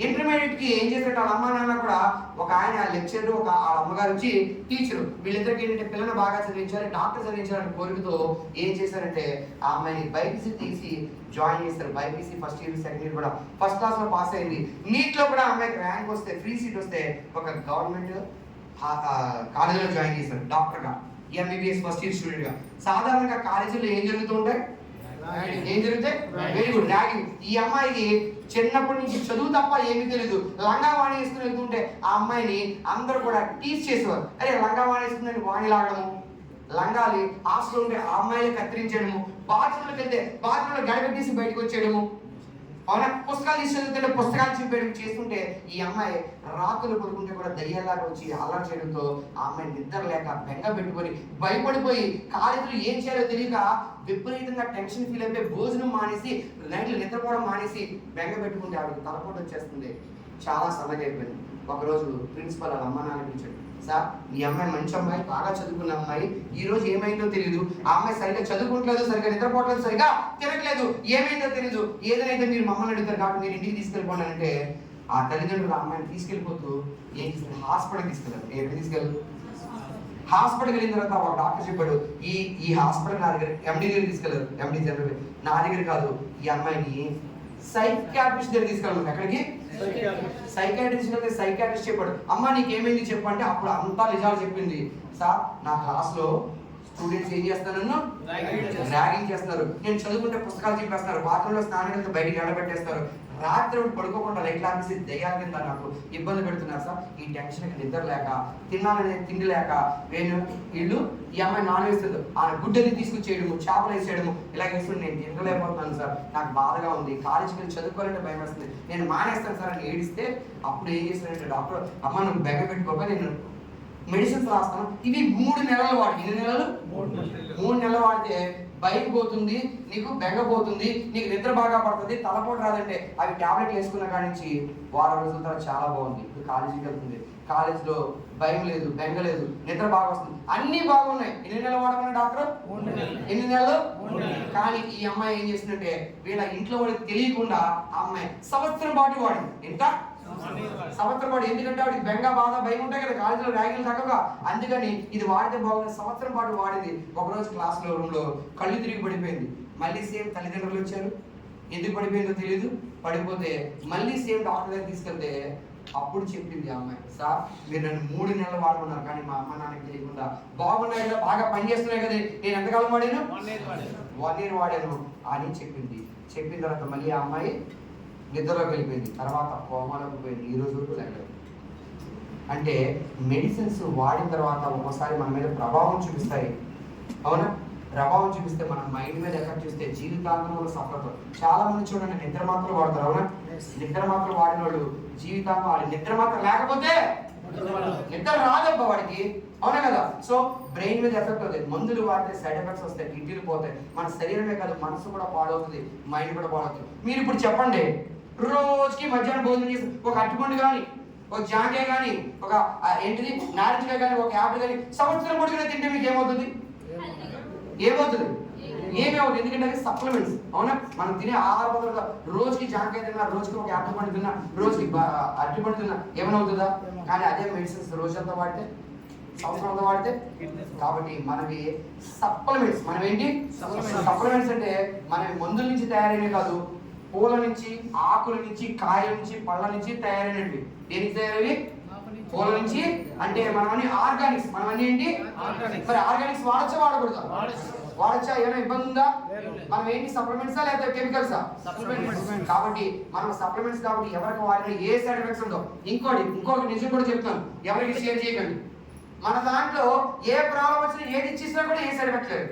Intermediate కి ఏం చేశారు, వాళ్ళ అమ్మ నాన్న కూడా ఒక ఆయన లెక్చరర్, ఒక వాళ్ళ అమ్మగారు వచ్చి టీచరు. వీళ్ళిద్దరికి ఏంటంటే పిల్లలు బాగా చదివించాలి, డాక్టర్ చదివించాలని కోరికతో ఏం చేశారంటే ఆ అమ్మాయిని బైపీసీ తీసి జాయిన్ చేస్తారు. BiPC first year, second year కూడా ఫస్ట్ క్లాస్ లో పాస్ అయింది. నీట్ లో కూడా అమ్మాయికి ర్యాంక్ వస్తే, ఫ్రీ సీట్ వస్తే ఒక గవర్నమెంట్ కాలేజీలో జాయిన్ చేశారు డాక్టర్ గా, MBBS ఫస్ట్ ఇయర్ స్టూడెంట్ గా. సాధారణంగా కాలేజీలో ఏం జరుగుతూ ఉంటాయి? ఏం జరుగుతాయి? Very good, ragging. ఈ అమ్మాయికి చిన్నప్పటి నుంచి చదువు తప్ప ఏమీ తెలియదు. లంగా వాణి వేసుకుని వెళ్తుంటే ఆ అమ్మాయిని అందరూ కూడా టీచ్ చేసేవారు. అరే లంగా వాణి వేసుకుందని వాణి లాగడము, లంగాలి హాస్టల్ ఉంటే ఆ అమ్మాయిని కత్తిరించడము, బాత్రూంలోకి వెళ్తే బాత్రూంలో గడప తీసి బయటకు వచ్చేయడము. అవునా? పుస్తకాలు తీసి చదువుతుంటే పుస్తకాలు చూపేయడం చేస్తుంటే ఈ అమ్మాయి రాత్రులు పడుకుంటే కూడా దయ్యాలాగా వచ్చి అల్లరి చేయడంతో ఆ అమ్మాయి నిద్ర లేక బెంగ పెట్టుకొని భయపడిపోయి కాలేజీలో ఏం చేయాలో తెలియక విపరీతంగా టెన్షన్ ఫీల్ అయిపోయి భోజనం మానేసి నైట్లు నిద్రపోవడం మానేసి బెంగ పెట్టుకుంటే ఆవిడకి తలపోటు వచ్చేస్తుంది. చాలా సన్నగా అయిపోయింది. ఒకరోజు ప్రిన్సిపల్ వాళ్ళ అమ్మ నాన్న పిలిచాడు. సార్, ఈ అమ్మాయి మంచి అమ్మాయి, బాగా చదువుకున్న అమ్మాయి, ఈ రోజు ఏమైందో తెలియదు. ఆ అమ్మాయి సరిగ్గా చదువుకోవట్లేదు, సరిగ్గా నిద్రపోవట్లేదు, సరిగ్గా తినట్లేదు, ఏమైందో తెలియదు. ఏదైతే మీరు మమ్మల్ని అడుగుతారు కాబట్టి మీరు ఇంటికి తీసుకెళ్ళిపోండి అంటే ఆ తల్లిదండ్రులు ఆ అమ్మాయిని తీసుకెళ్ళిపోతూ ఏం చేస్తారు, హాస్పిటల్కి తీసుకెళ్ళారు. ఎక్కడికి తీసుకెళ్ళారు? హాస్పిటల్కి వెళ్ళిన తర్వాత ఒక డాక్టర్ చెప్పాడు, ఈ హాస్పిటల్ నా దగ్గర ఎండి దగ్గర తీసుకెళ్ళారు. ఎండి జనరల్ నా దగ్గర కాదు, ఈ అమ్మాయిని సైకియాట్రిస్ట్ దగ్గర తీసుకెళ్ళాను. ఎక్కడికి? సైకియాట్రిస్ట్ చెప్పాడు, అమ్మ నీకేమైంది చెప్పు అంటే అప్పుడు అంతా నిజాలు చెప్పింది. సార్, నా క్లాస్లో స్టూడెంట్స్ ఏం చేస్తున్నారు, ర్యాగింగ్ చేస్తున్నారు, నేను చదువుకుంటే పుస్తకాలు చెప్పేస్తున్నారు, బాత్రూంలో స్నానం చేస్తే బయటికి ఎండబెట్టేస్తారు, రాత్రి పడుకోకుండా లైట్లు ఆపేసి దయ్యాల కింద నాకు ఇబ్బంది పెడుతున్నారు సార్. ఈ టెన్షన్కి నిద్ర లేక, తినాలనే తిండి లేక వీళ్ళు ఈ అమ్మాయి నాన్ వేస్తుంది, ఆ గుడ్డని తీసుకొచ్చేయడము, చేపలు వేసేయడము, ఇలా వేస్తుంది. నేను తినలేకపోతున్నాను సార్, నాకు బాధగా ఉంది, కాలేజీకి వెళ్ళి చదువుకోవాలంటే భయం వేస్తుంది, నేను మానేస్తాను సార్ అని ఏడిస్తే అప్పుడు ఏం చేస్తానంటే డాక్టర్, అమ్మ నువ్వు బెంగ పెట్టుకోక నేను మెడిసిన్స్ రాస్తాను, ఇవి 3 నెలలు వాడి. ఎన్ని నెలలు? 3 నెలలు వాడితే భయం పోతుంది, నీకు బెంగ పోతుంది, నీకు నిద్ర బాగా పడుతుంది, తలపోటు రాదంటే అవి టాబ్లెట్లు వేసుకున్న కాడి నుంచి వారం రోజుల తర్వాత చాలా బాగుంది. ఇప్పుడు కాలేజీకి వెళ్తుంది, కాలేజీలో భయం లేదు, బెంగ లేదు, నిద్ర బాగా వస్తుంది, అన్ని బాగున్నాయి. ఎన్ని నెలలు వాడమన్నా డాక్టర్? 8 నెలలు. కానీ ఈ అమ్మాయి ఏం చేసిందంటే వీళ్ళ ఇంట్లో వాళ్ళకి తెలియకుండా ఆ అమ్మాయి సంవత్సరం పాటు వాడింది. ఎంత? సంవత్సరం పాటు. ఎందుకంటే వాడికి బెంగ, బాధ, భయం ఉంటాయి కదా, కాలేజీలో ర్యాగింగ్ తగ్గగా, అందుకని ఇది వాడితే బాగుంది. సంవత్సరం పాటు వాడింది. ఒకరోజు క్లాస్లో రూమ్లో కళ్ళు తిరిగి పడిపోయింది. మళ్ళీ సేమ్ తల్లిదండ్రులు వచ్చారు, ఎందుకు పడిపోయిందో తెలియదు. పడిపోతే మళ్ళీ సేమ్ డాక్టర్ దగ్గర తీసుకెళ్తే అప్పుడు చెప్పింది ఆ అమ్మాయి, సార్ మీరు నన్ను 3 నెలలు వాడుకున్నారు, కానీ మా అమ్మ నాన్నకి తెలియకుండా బాగున్నాయి కదా, బాగా పనిచేస్తున్నాయి కదా, నేను ఎంతకాలం వాడాను? 1 year వాడాను అని చెప్పింది. చెప్పిన తర్వాత మళ్ళీ ఆ అమ్మాయి నిద్రలోకి వెళ్ళిపోయింది. తర్వాత కోమాలోకి పోయింది. ఈ రోజు వరకు లేదు. అంటే మెడిసిన్స్ వాడిన తర్వాత ఒక్కోసారి మన మీద ప్రభావం చూపిస్తాయి. అవునా? ప్రభావం చూపిస్తే మన మైండ్ మీద ఎఫెక్ట్ చూస్తే జీవితాంతంలో సఫర్ అవుతారు. చాలా మంది చూడండి నిద్ర మాత్రలు వాడతారు. అవునా? నిద్ర మాత్రలు వాడిన వాళ్ళు జీవితాంతం వాడి నిద్ర మాత్రం లేకపోతే నిద్ర రాదబ్బా వాడికి. అవునా కదా? సో బ్రెయిన్ మీద ఎఫెక్ట్ అవుతుంది. మందులు వాడితే సైడ్ ఎఫెక్ట్స్ వస్తాయి, కిడ్నీలు పోతాయి, మన శరీరమే కాదు మనసు కూడా పాడవుతుంది, మైండ్ కూడా పాడవుతుంది. మీరు ఇప్పుడు చెప్పండి, రోజుకి మధ్యాహ్నం భోజనం చేసి ఒక అరటిపండు కానీ, ఒక జాంకాయ కానీ, ఒక ఏంటిది నారింజకాయ కానీ, ఒక యాపిల్ కానీ సంవత్సరం పొడిగిన తింటే మీకు ఏమవుతుంది? ఏమవుతుంది? ఏమవుతుంది? ఎందుకంటే అది సప్లిమెంట్స్. అవునా? మనం తినే ఆహార పదార్థాలు రోజుకి జాంకాయ తిన్నా, రోజుకి ఒక యాపిల్ పండు తిన్నా, రోజుకి అరటిపండు తిన్నా ఏమైనా కానీ అదే మెడిసిన్స్ రోజంతా వాడితే, సంవత్సరం అంతా వాడితే. కాబట్టి మనకి సప్లిమెంట్స్, మనం ఏంటి సప్లిమెంట్స్ అంటే మనవి మందుల నుంచి తయారైనవి కాదు, పూల నుంచి, ఆకుల నుంచి, కాయల నుంచి, పళ్ళ నుంచి తయారైనవి. దేనికి తయారవి? పూల నుంచి. అంటే మనమన్నీ ఆర్గానిక్స్. మనమన్నీ ఏంటి? మరి ఆర్గానిక్స్ వాడచ్చా వాడకూడదా? వాడచ్చా? ఏమైనా ఇబ్బంది ఉందా? మనం ఏంటి సప్లిమెంట్సా లేదా కెమికల్సా? కాబట్టి మనం సప్లిమెంట్స్ కాబట్టి ఎవరికి వాడినా ఏ సైడ్ ఎఫెక్ట్స్ ఉండవు. ఇంకొక నిజం కూడా చెప్తాను, ఎవరికి షేర్ చేయకండి. మన దాంట్లో ఏ ప్రాబ్లం వచ్చినా ఏది ఇచ్చినా కూడా ఏ సైడ్ ఎఫెక్ట్ లేదు.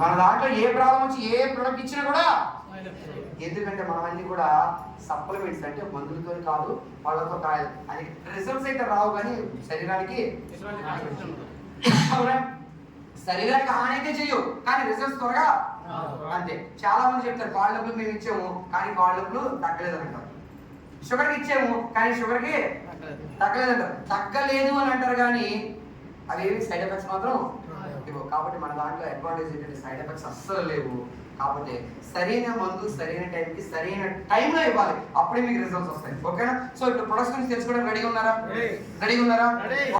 మన దాంట్లో ఏ ప్రాబ్లం వచ్చి ఏ ప్రొడక్ట్ ఇచ్చినా కూడా, ఎందుకంటే మనమన్నీ కూడా సప్లిమెంట్స్, అంటే మందులతో కాదు, వాళ్ళతో కాదు. అది రిజల్ట్స్ అయితే రావు, కానీ శరీరానికి శరీరానికి హాని అయితే చెయ్యవు, కానీ రిజల్ట్స్ త్వరగా అంతే. చాలా మంది చెప్తారు కాళ్ళ నొప్పులు మేము ఇచ్చాము కానీ కాళ్ళ నొప్పులు తగ్గలేదు అంటారు, షుగర్కి ఇచ్చాము కానీ షుగర్కి తగ్గలేదు అంటారు. తగ్గలేదు అని అంటారు కానీ అవి ఏవి సైడ్ ఎఫెక్ట్స్ మాత్రం ఇవ్వవు. కాబట్టి మన దాంట్లో అడ్వాంటేజ్ ఏంటంటే సైడ్ ఎఫెక్ట్స్ అస్సలు లేవు. కాబట్టి సరైన మందు సరైన టైంకి సరైన టైంలో ఇవ్వాలి, అప్పుడే మీకు రిజల్ట్స్ వస్తాయి. ఓకేనా? సో ఇప్పుడు ప్రొడక్ట్స్ గురించి తెలుసుకోవడానికి రెడీగా ఉన్నారా?